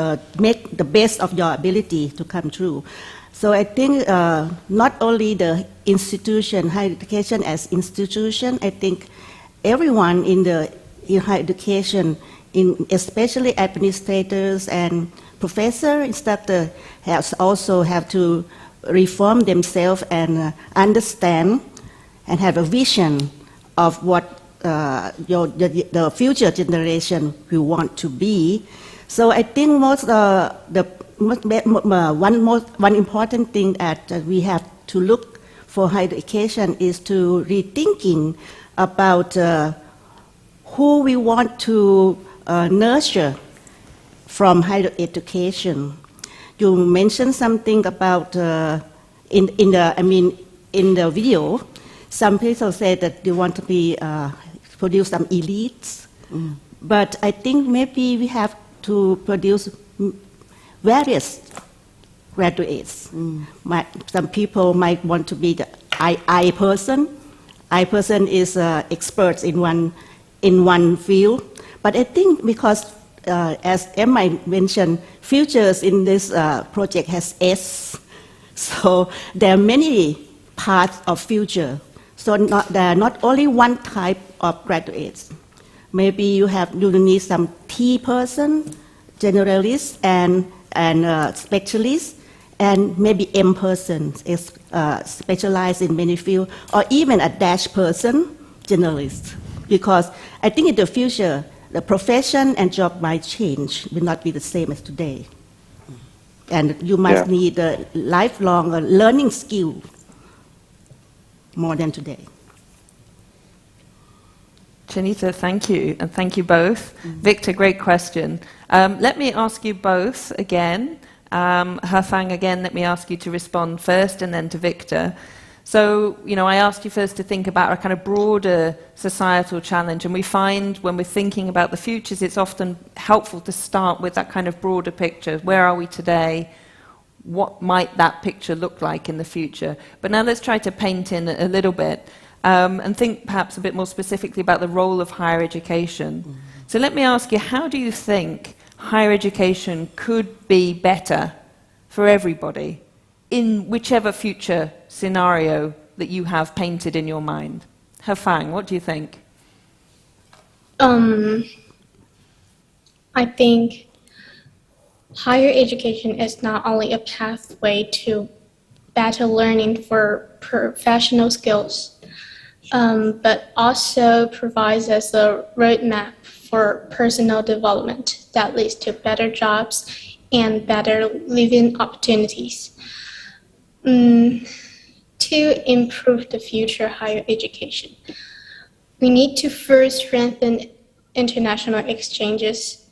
the best of your ability to come true. So I think not only the institution, higher education as institution, I think everyone in higher education, especially administrators and professors, instructors, also have to reform themselves and understand and have a vision of what the future generation will want to be. So I think most the one important thing that we have to look for higher education is to rethinking about who we want to nurture from higher education. You mentioned something about in the video. Some people say that they want to produce some elites, but I think maybe we have to produce various graduates. Some people might want to be the I person. I person is experts in one field, but I think because as Emma mentioned, futures in this project has S, so there are many paths of future. So there are not only one type of graduates. Maybe you need some T person, generalist, and specialist, and maybe M person is specialized in many fields, or even a dash person, generalist. Because I think in the future, the profession and job might change, will not be the same as today. And you might need a lifelong learning skill more than today. Chanita, thank you, and thank you both. Victor, great question. Let me ask you both again. Hefang, again, let me ask you to respond first, and then to Victor. So, I asked you first to think about a kind of broader societal challenge, and we find when we're thinking about the futures, it's often helpful to start with that kind of broader picture. Where are we today? What might that picture look like in the future? But now let's try to paint in a little bit. And think perhaps a bit more specifically about the role of higher education. So let me ask you, how do you think higher education could be better for everybody in whichever future scenario that you have painted in your mind? Hefang, what do you think? I think higher education is not only a pathway to better learning for professional skills, but also provides us a roadmap for personal development that leads to better jobs and better living opportunities. To improve the future higher education, we need to first strengthen international exchanges.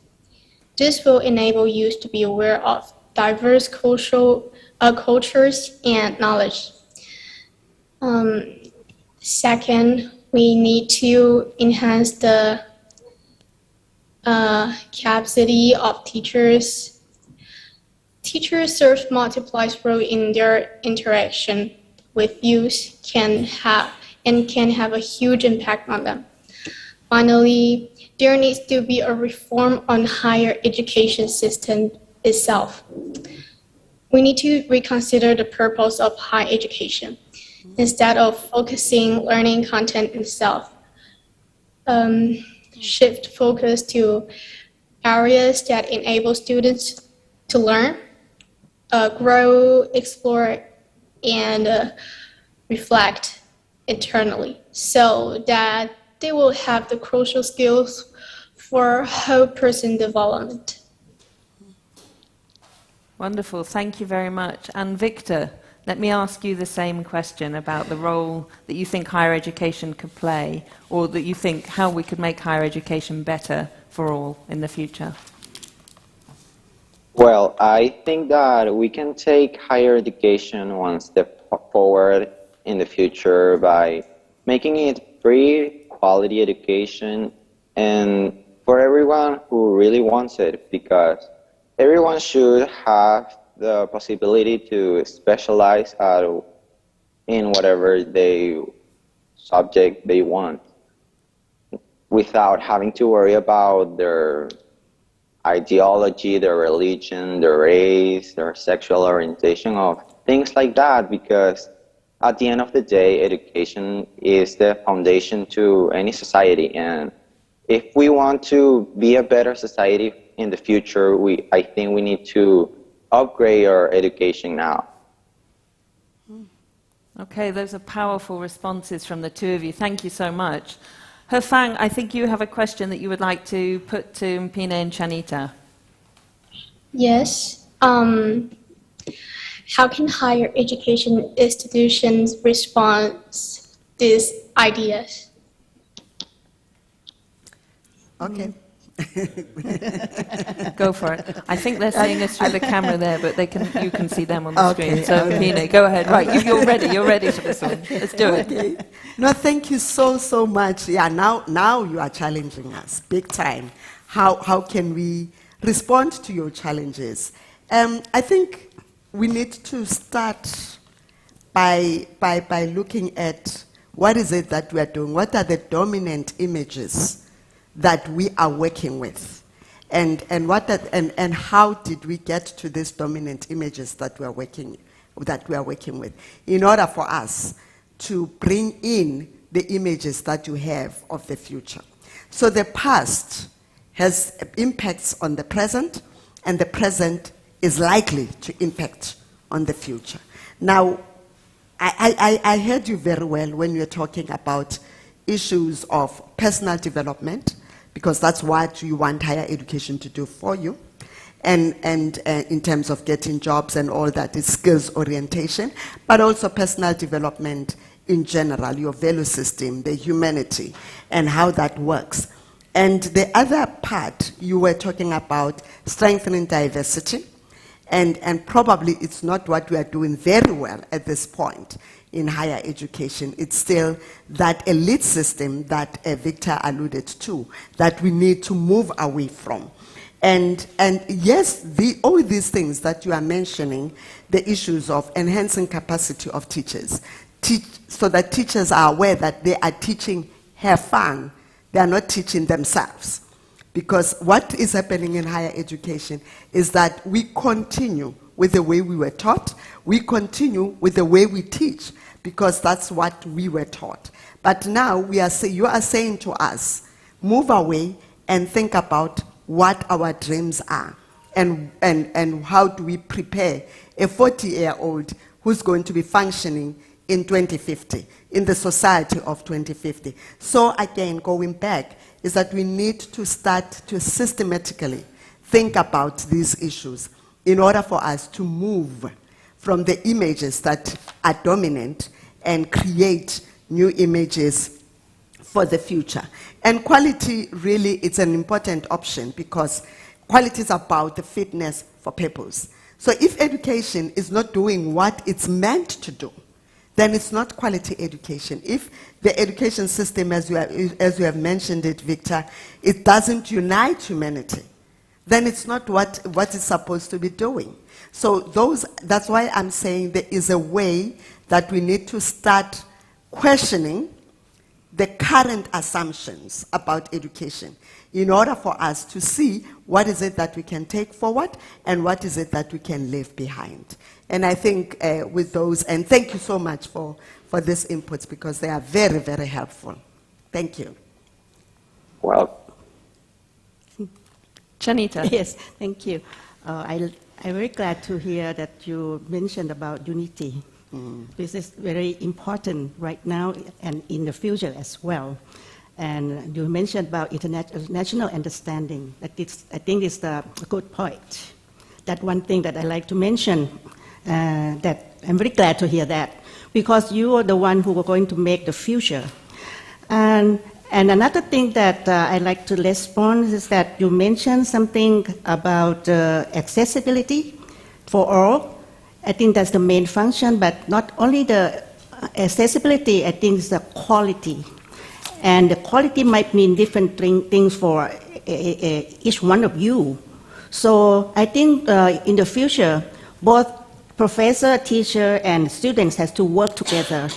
This will enable youth to be aware of diverse cultures and knowledge. Second, we need to enhance the capacity of teachers. Teachers serve multiplies role in their interaction with youth can have a huge impact on them. Finally, there needs to be a reform on higher education system itself. We need to reconsider the purpose of higher education. Instead of focusing learning content itself, shift focus to areas that enable students to learn, grow, explore, and reflect internally, so that they will have the crucial skills for whole person development. Wonderful, thank you very much. And Victor, let me ask you the same question about the role that you think higher education could play, or that you think how we could make higher education better for all in the future. Well, I think that we can take higher education one step forward in the future by making it free, quality education, and for everyone who really wants it, because everyone should have the possibility to specialize in whatever subject they want, without having to worry about their ideology, their religion, their race, their sexual orientation, or things like that, because at the end of the day, education is the foundation to any society. And if we want to be a better society in the future, I think we need to upgrade our education now. Okay, those are powerful responses from the two of you. Thank you so much. Hefang, I think you have a question that you would like to put to Mpine and Chanita. Yes, How can higher education institutions respond to these ideas? Okay. Go for it. I think they're seeing us through the camera there, but you can see them on the Okay, screen. So, okay. Pina, go ahead. Right, you're ready for this one. Let's do it. Okay. No, thank you so much. Yeah, now you are challenging us big time. How can we respond to your challenges? I think we need to start by looking at what is it that we are doing. What are the dominant images that we are working with, and how did we get to these dominant images that we are working with, in order for us to bring in the images that you have of the future. So the past has impacts on the present, and the present is likely to impact on the future. Now, I heard you very well when you were talking about issues of personal development, because that's what you want higher education to do for you. And in terms of getting jobs and all that, it's skills orientation, but also personal development in general, your value system, the humanity, and how that works. And the other part, you were talking about strengthening diversity, and probably it's not what we are doing very well at this point in higher education. It's still that elite system that Victor alluded to, that we need to move away from. And yes, all these things that you are mentioning, the issues of enhancing capacity of teachers, so that teachers are aware that they are teaching have fun, they are not teaching themselves. Because what is happening in higher education is that we continue with the way we were taught, we continue with the way we teach, because that's what we were taught. But now you are saying to us, move away and think about what our dreams are, and how do we prepare a 40-year-old who's going to be functioning in 2050, in the society of 2050. So again, going back, is that we need to start to systematically think about these issues in order for us to move from the images that are dominant and create new images for the future. And quality, really, it's an important option, because quality is about the fitness for purpose. So if education is not doing what it's meant to do, then it's not quality education. If the education system, as you have mentioned it, Victor, it doesn't unite humanity, then it's not what it's supposed to be doing. So that's why I'm saying there is a way that we need to start questioning the current assumptions about education in order for us to see what is it that we can take forward and what is it that we can leave behind. And I think with those, and thank you so much for these inputs, because they are very, very helpful. Thank you. Well, Janita. Yes, thank you. I'm very glad to hear that you mentioned about unity. This is very important right now and in the future as well. And you mentioned about international understanding. I think it's a good point. That one thing that I like to mention, that I'm very glad to hear that, because you are the one who are going to make the future. And another thing that I like to respond is that you mentioned something about accessibility for all. I think that's the main function, but not only the accessibility, I think it's the quality. And the quality might mean different things for each one of you. So I think in the future, both professor, teacher, and students has to work together,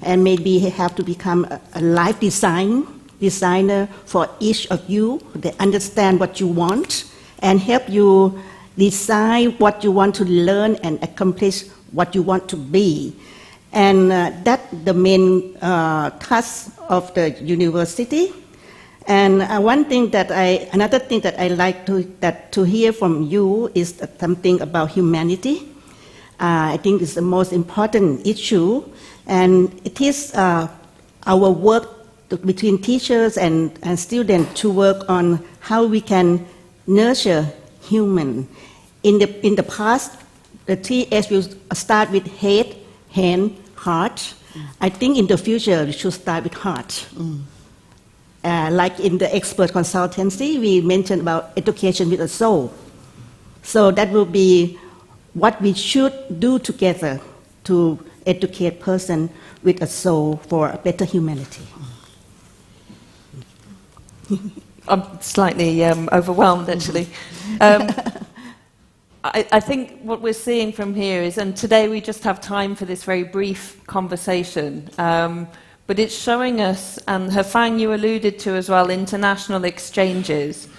and maybe have to become a life designer for each of you. They understand what you want and help you decide what you want to learn and accomplish what you want to be. And that's the main task of the university. And another thing that I like to hear from you is something about humanity. I think it's the most important issue, and it is our work between teachers and students to work on how we can nurture human In the past, the 3S will start with head, hand, heart. I think in the future, we should start with heart. Like in the expert consultancy, we mentioned about education with a soul. So that will be what we should do together to educate person with a soul for a better humanity. I'm slightly overwhelmed, actually. I think what we're seeing from here is, and today we just have time for this very brief conversation, but it's showing us, and Hefang, you alluded to as well, international exchanges.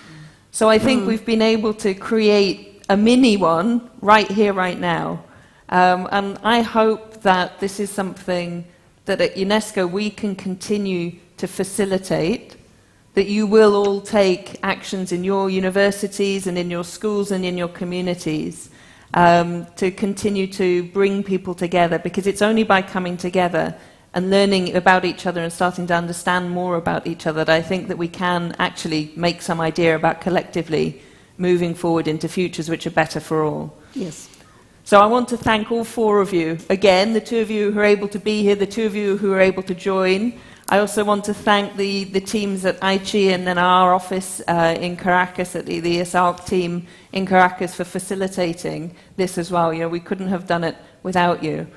So I think we've been able to create a mini one right here, right now. And I hope that this is something that at UNESCO we can continue to facilitate, that you will all take actions in your universities and in your schools and in your communities to continue to bring people together, because it's only by coming together and learning about each other and starting to understand more about each other that I think that we can actually make some idea about collectively moving forward into futures which are better for all. Yes. So I want to thank all four of you. Again, the two of you who are able to be here, the two of you who are able to join. I also want to thank the teams at Aichi and then our office in Caracas, at the IESALC team in Caracas, for facilitating this as well. You know, we couldn't have done it without you.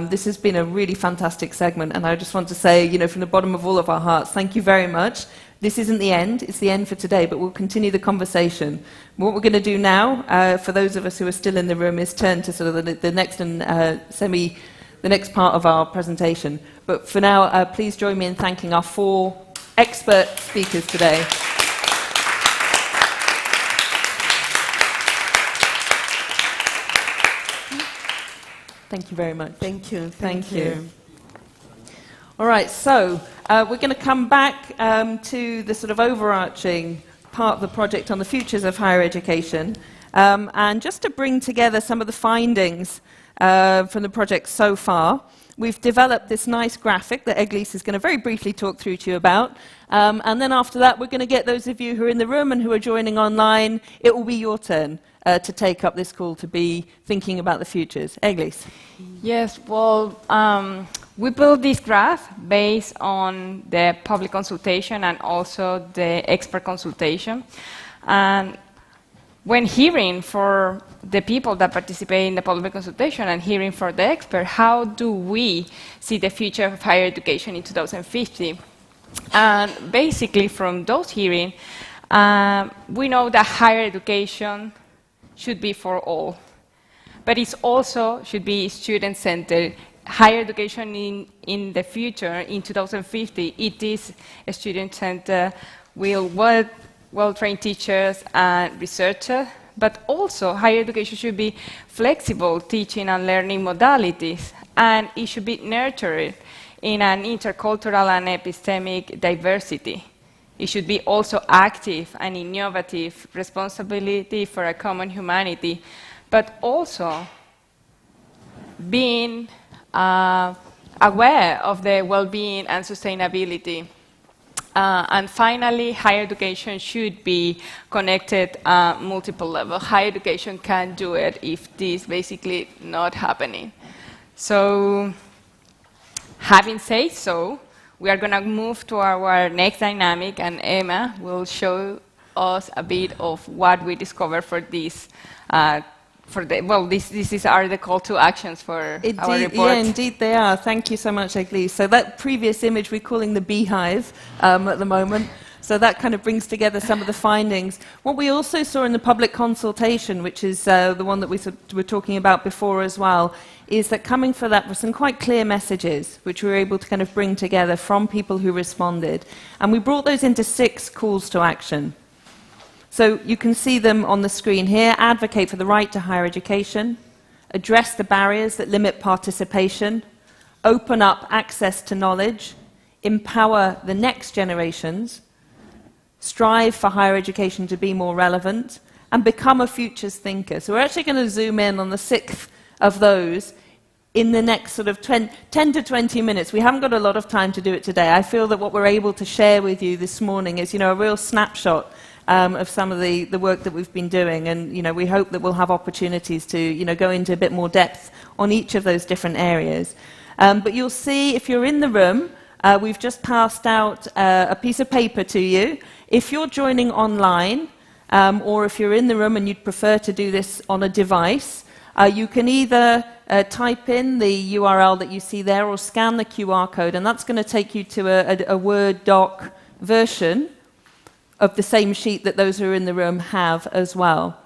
This has been a really fantastic segment, and I just want to say, you know, from the bottom of all of our hearts, thank you very much. This isn't the end, it's the end for today, but we'll continue the conversation. What we're going to do now, for those of us who are still in the room, is turn to sort of the next and the next part of our presentation. But for now, please join me in thanking our four expert speakers today. Thank you very much. Thank you. Thank you. All right, so we're going to come back to the sort of overarching part of the project on the futures of higher education. And just to bring together some of the findings from the project so far, we've developed this nice graphic that Eglis is going to very briefly talk through to you about. And then after that, we're going to get those of you who are in the room and who are joining online, it will be your turn to take up this call to be thinking about the futures. Eglis. Yes, well, we built this graph based on the public consultation and also the expert consultation. And when hearing for the people that participate in the public consultation and hearing for the expert, how do we see the future of higher education in 2050? And basically from those hearings, we know that higher education should be for all, but it also should be student-centered. Higher education in the future, in 2050, it is student-centered, with well-trained teachers and researchers, but also higher education should be flexible teaching and learning modalities, and it should be nurtured in an intercultural and epistemic diversity. It should be also active and innovative, responsibility for a common humanity, but also being aware of the well-being and sustainability. And finally, higher education should be connected at multiple levels. Higher education can do it if this is basically not happening. So, having said so, we are going to move to our next dynamic, and Emma will show us a bit of what we discovered for this. These are the call to actions for our report. Yeah, indeed they are. Thank you so much, Eglis. So that previous image we're calling the beehive at the moment. So that kind of brings together some of the findings. What we also saw in the public consultation, which is the one that we were talking about before as well, is that coming for that were some quite clear messages, which we were able to kind of bring together from people who responded. And we brought those into 6 calls to action. So you can see them on the screen here. Advocate for the right to higher education, address the barriers that limit participation, open up access to knowledge, empower the next generations, strive for higher education to be more relevant, and become a futures thinker. So we're actually going to zoom in on the 6th of those in the next sort of 10 to 20 minutes. We haven't got a lot of time to do it today. I feel that what we're able to share with you this morning is, you know, a real snapshot of some of the work that we've been doing. And we hope that we'll have opportunities to go into a bit more depth on each of those different areas. But you'll see, if you're in the room, we've just passed out a piece of paper to you. If you're joining online, or if you're in the room and you'd prefer to do this on a device, you can either type in the URL that you see there or scan the QR code, and that's going to take you to a Word doc version of the same sheet that those who are in the room have as well.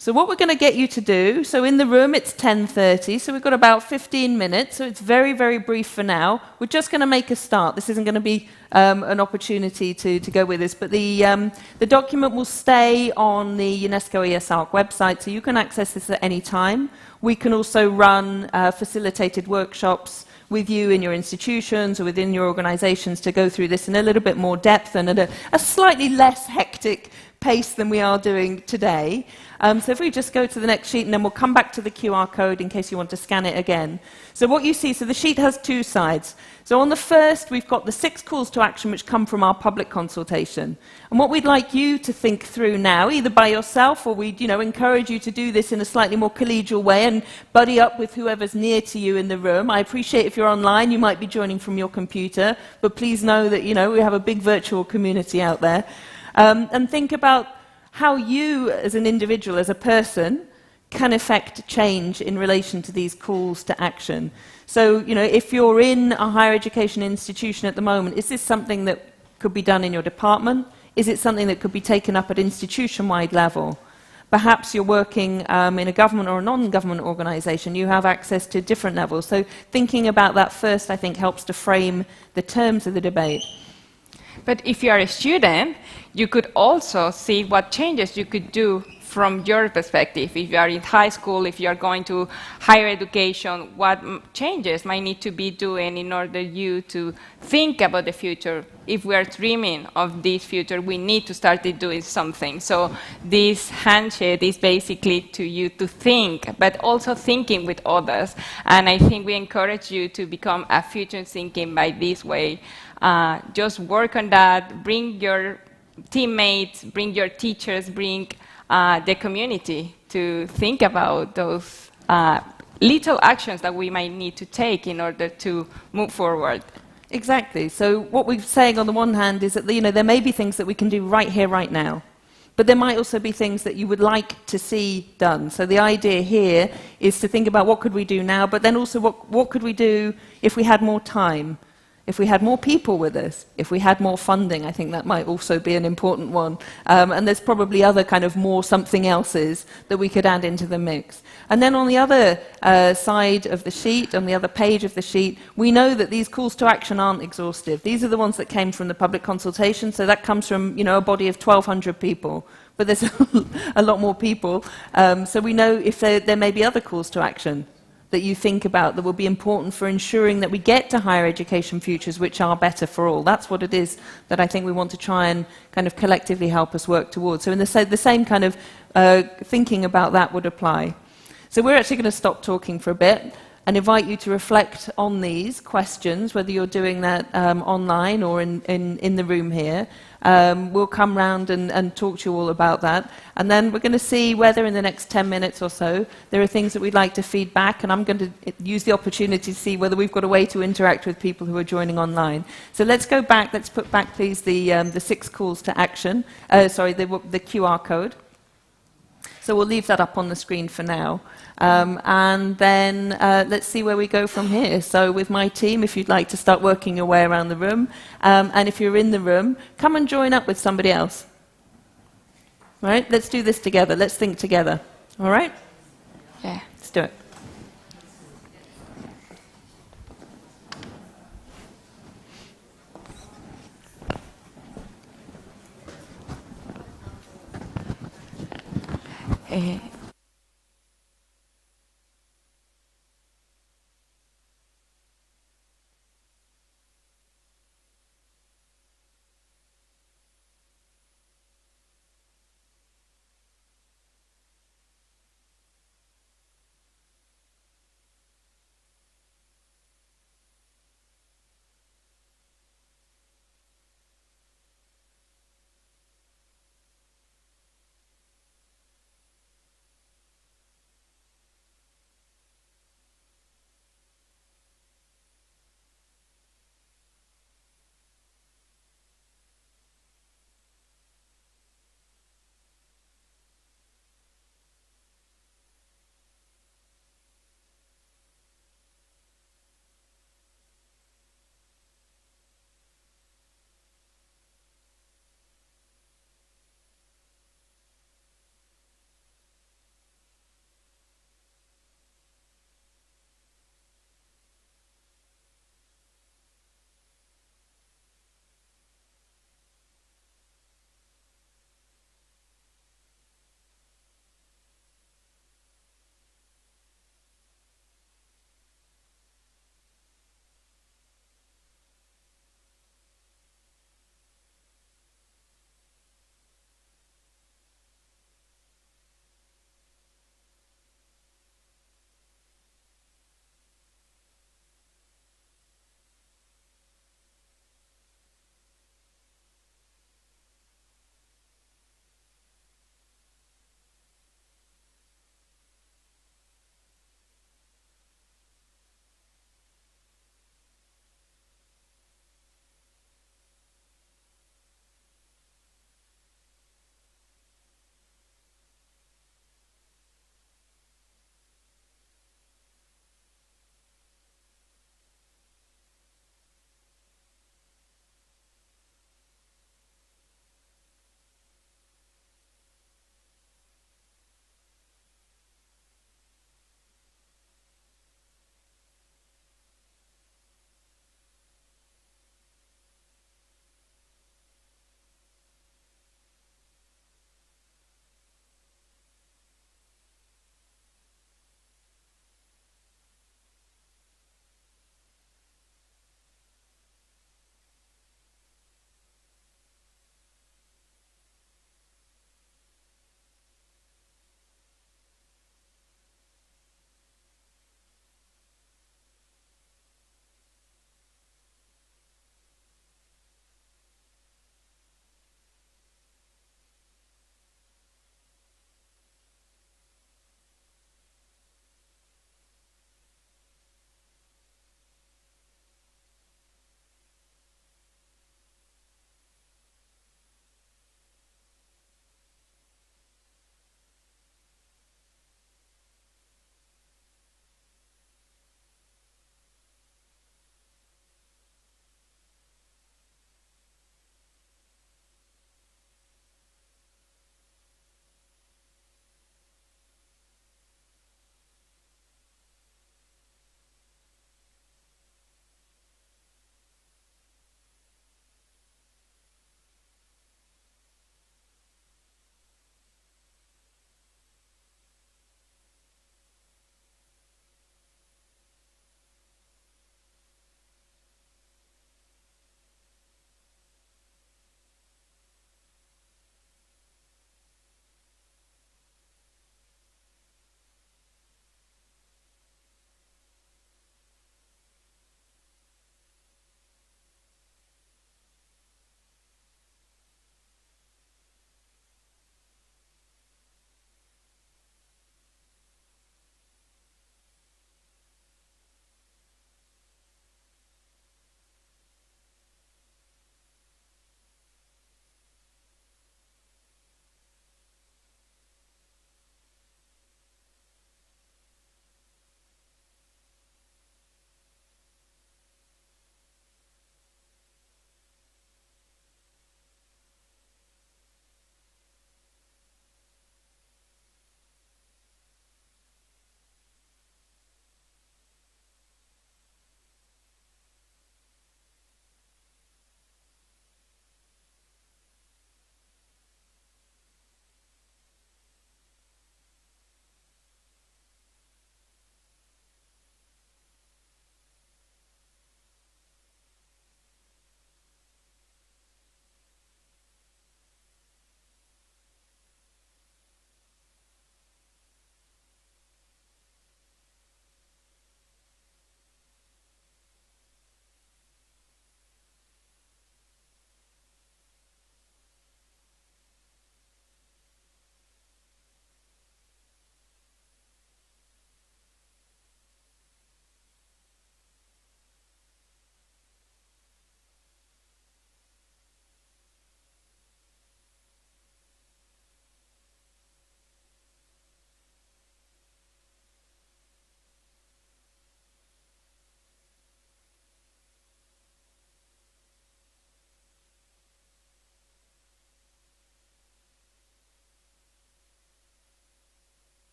So what we're going to get you to do, so in the room it's 10:30, so we've got about 15 minutes, so it's very, very brief for now. We're just going to make a start. This isn't going to be an opportunity to go with this, but the document will stay on the UNESCO IESALC website, so you can access this at any time. We can also run facilitated workshops with you in your institutions or within your organizations to go through this in a little bit more depth and at a slightly less hectic pace than we are doing today. So if we just go to the next sheet, and then we'll come back to the QR code in case you want to scan it again. So what you see, so the sheet has two sides. So on the first, we've got the 6 calls to action which come from our public consultation. And what we'd like you to think through now, either by yourself, or we'd encourage you to do this in a slightly more collegial way and buddy up with whoever's near to you in the room. I appreciate if you're online, you might be joining from your computer, but please know that we have a big virtual community out there. And think about how you, as an individual, as a person, can affect change in relation to these calls to action. So, if you're in a higher education institution at the moment, is this something that could be done in your department? Is it something that could be taken up at institution-wide level? Perhaps you're working in a government or a non-government organisation. You have access to different levels. So thinking about that first, I think, helps to frame the terms of the debate. But if you are a student, you could also see what changes you could do from your perspective. If you are in high school, if you are going to higher education, what changes might need to be doing in order you to think about the future. If we are dreaming of this future, we need to start doing something. So this handshake is basically to you to think, but also thinking with others. And I think we encourage you to become a future thinking by this way. Just work on that, bring your teammates, bring your teachers, bring the community to think about those little actions that we might need to take in order to move forward. Exactly. So what we're saying on the one hand is that there may be things that we can do right here, right now. But there might also be things that you would like to see done. So the idea here is to think about what could we do now, but then also what could we do if we had more time, if we had more people with us, if we had more funding. I think that might also be an important one. And there's probably other kind of more something else's that we could add into the mix. And then on the other side of the sheet, on the other page of the sheet, we know that these calls to action aren't exhaustive. These are the ones that came from the public consultation, so that comes from a body of 1,200 people. But there's a lot more people. So we know if there may be other calls to action that you think about that will be important for ensuring that we get to higher education futures which are better for all. That's what it is that I think we want to try and kind of collectively help us work towards. So in the same kind of thinking about that would apply. So we're actually going to stop talking for a bit and invite you to reflect on these questions, whether you're doing that online or in the room here. We'll come round and talk to you all about that. And then we're going to see whether in the next 10 minutes or so there are things that we'd like to feed back, and I'm going to use the opportunity to see whether we've got a way to interact with people who are joining online. So let's go back, let's put back please the 6 calls to action, the QR code. So we'll leave that up on the screen for now. And then let's see where we go from here. So with my team, if you'd like to start working your way around the room, and if you're in the room, come and join up with somebody else. All right, let's do this together. Let's think together. All right? Yeah. Let's do it.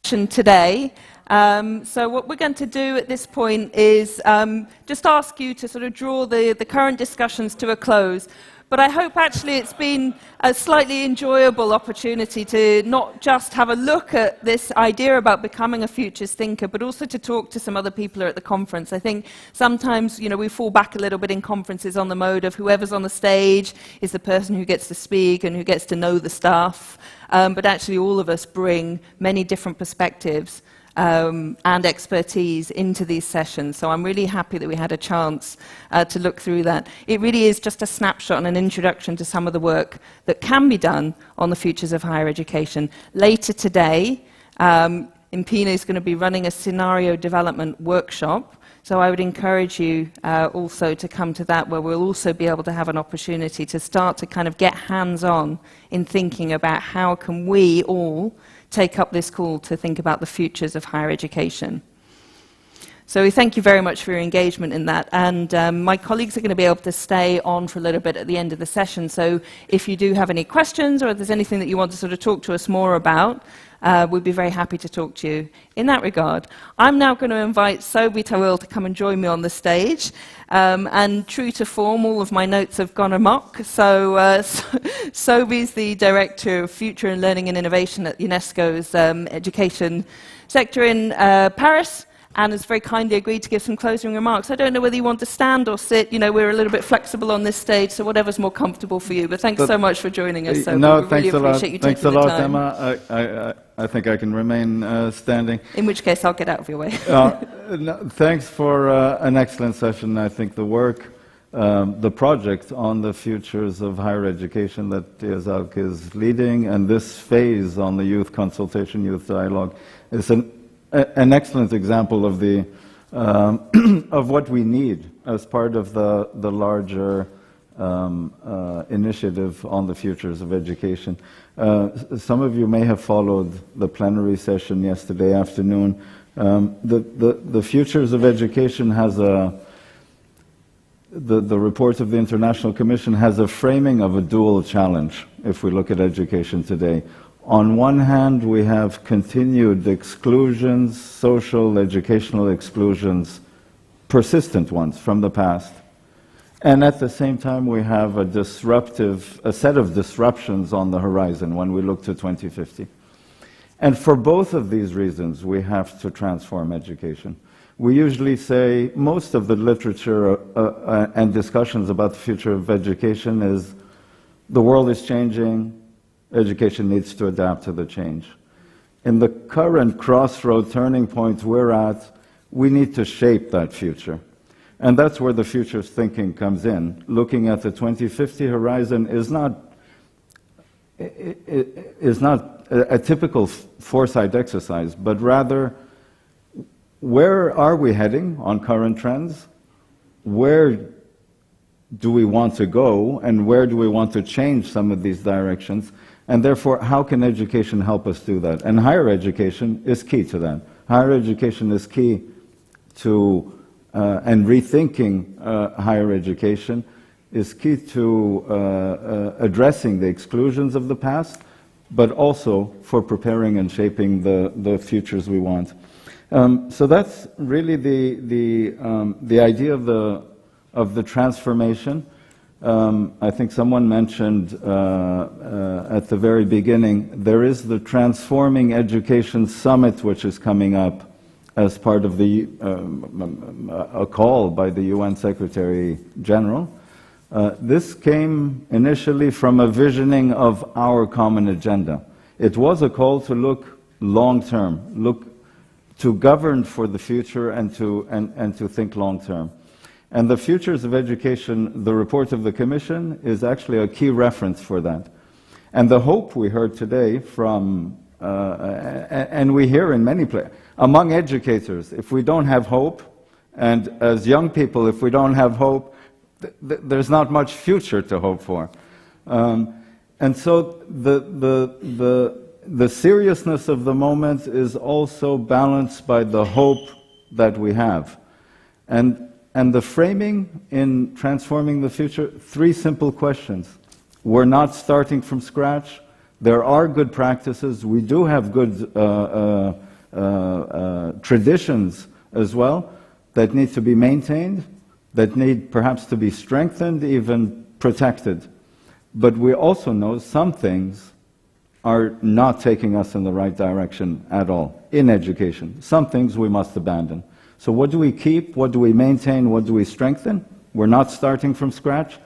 today. So what we're going to do at this point is just ask you to sort of draw the current discussions to a close. But I hope actually it's been a slightly enjoyable opportunity to not just have a look at this idea about becoming a futures thinker, but also to talk to some other people who are at the conference. I think sometimes, you know, we fall back a little bit in conferences on the mode of whoever's on the stage is the person who gets to speak and who gets to know the stuff. But actually all of us bring many different perspectives and expertise into these sessions. So I'm really happy that we had a chance to look through that. It really is just a snapshot and an introduction to some of the work that can be done on the futures of higher education. Later today, Impina is going to be running a scenario development workshop. So I would encourage you also to come to that, where we'll also be able to have an opportunity to start to kind of get hands-on in thinking about how can we all take up this call to think about the futures of higher education. So we thank you very much for your engagement in that. And my colleagues are going to be able to stay on for a little bit at the end of the session. So if you do have any questions or if there's anything that you want to sort of talk to us more about, we'd be very happy to talk to you in that regard. I'm now going to invite Sobi Tawil to come and join me on the stage. And true to form, all of my notes have gone amok. So Sobi's the Director of Future and Learning and Innovation at UNESCO's education sector in Paris, and has very kindly agreed to give some closing remarks. I don't know whether you want to stand or sit. You know, we're a little bit flexible on this stage, so whatever's more comfortable for you. But thanks so much for joining us. So no, we thanks really a lot. appreciate you Thanks a taking the lot, time. Emma. I think I can remain standing. In which case, I'll get out of your way. No, thanks for an excellent session. I think the work, the project on the futures of higher education that IESALC is leading, and this phase on the youth consultation, youth dialogue, is an excellent example of the of what we need as part of the larger initiative on the futures of education. Some of you may have followed the plenary session yesterday afternoon. The futures of education has the report of the International Commission has a framing of a dual challenge if we look at education today. On one hand, we have continued exclusions, social, educational exclusions, persistent ones from the past. And at the same time, we have a set of disruptions on the horizon when we look to 2050. And for both of these reasons, we have to transform education. We usually say most of the literature and discussions about the future of education is the world is changing, education needs to adapt to the change. In the current crossroad turning point we're at, we need to shape that future. And that's where the futures thinking comes in. Looking at the 2050 horizon is not a typical foresight exercise, but rather, where are we heading on current trends? Where do we want to go, and where do we want to change some of these directions? And therefore, how can education help us do that? And higher education is key to that. Higher education is key to, and rethinking higher education is key to addressing the exclusions of the past, but also for preparing and shaping the futures we want. So that's really the idea of the transformation. I think someone mentioned at the very beginning, there is the Transforming Education Summit, which is coming up as part of a call by the UN Secretary General. This came initially from a visioning of our common agenda. It was a call to look long-term, to govern for the future and to think long-term. And the Futures of Education, the report of the Commission, is actually a key reference for that. And the hope we heard today from, and we hear in many places, among educators, if we don't have hope, and as young people, if we don't have hope, there's not much future to hope for. And so the seriousness of the moment is also balanced by the hope that we have. And the framing in transforming the future, 3 simple questions. We're not starting from scratch. There are good practices. We do have good traditions as well that need to be maintained, that need perhaps to be strengthened, even protected. But we also know some things are not taking us in the right direction at all in education. Some things we must abandon. So what do we keep? What do we maintain? What do we strengthen? We're not starting from scratch,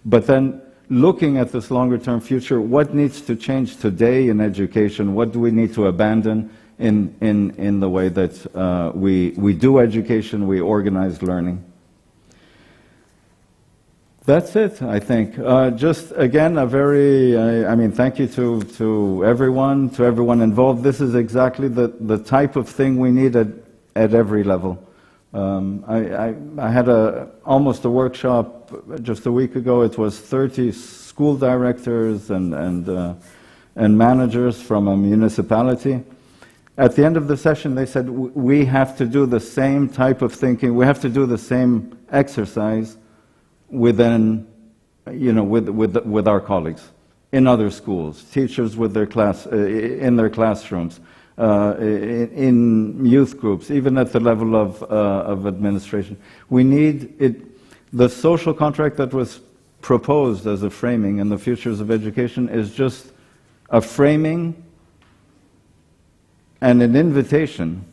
but then looking at this longer-term future, what needs to change today in education? What do we need to abandon in the way that we do education, we organize learning? That's it, I think. Just again, I mean, thank you to everyone involved. This is exactly the type of thing we need at every level. I had almost a workshop just a week ago. It was 30 school directors and managers from a municipality. At the end of the session, they said, we have to do the same type of thinking. We have to do the same exercise within, with our colleagues in other schools, teachers with their in their classrooms, in youth groups, even at the level of administration. We need it. The social contract that was proposed as a framing in the Futures of Education is just a framing and an invitation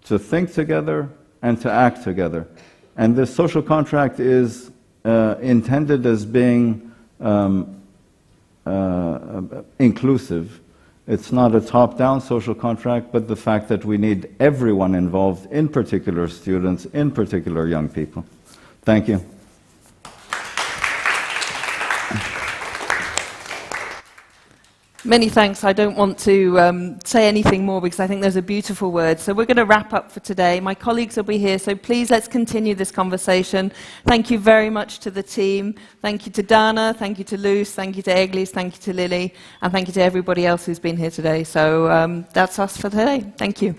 to think together and to act together. And this social contract is intended as being inclusive. It's not a top-down social contract, but the fact that we need everyone involved, in particular students, in particular young people. Thank you. Many thanks. I don't want to say anything more because I think those are beautiful words. So we're going to wrap up for today. My colleagues will be here, so please let's continue this conversation. Thank you very much to the team. Thank you to Dana, thank you to Luz, thank you to Eglis, thank you to Lily, and thank you to everybody else who's been here today. So that's us for today. Thank you.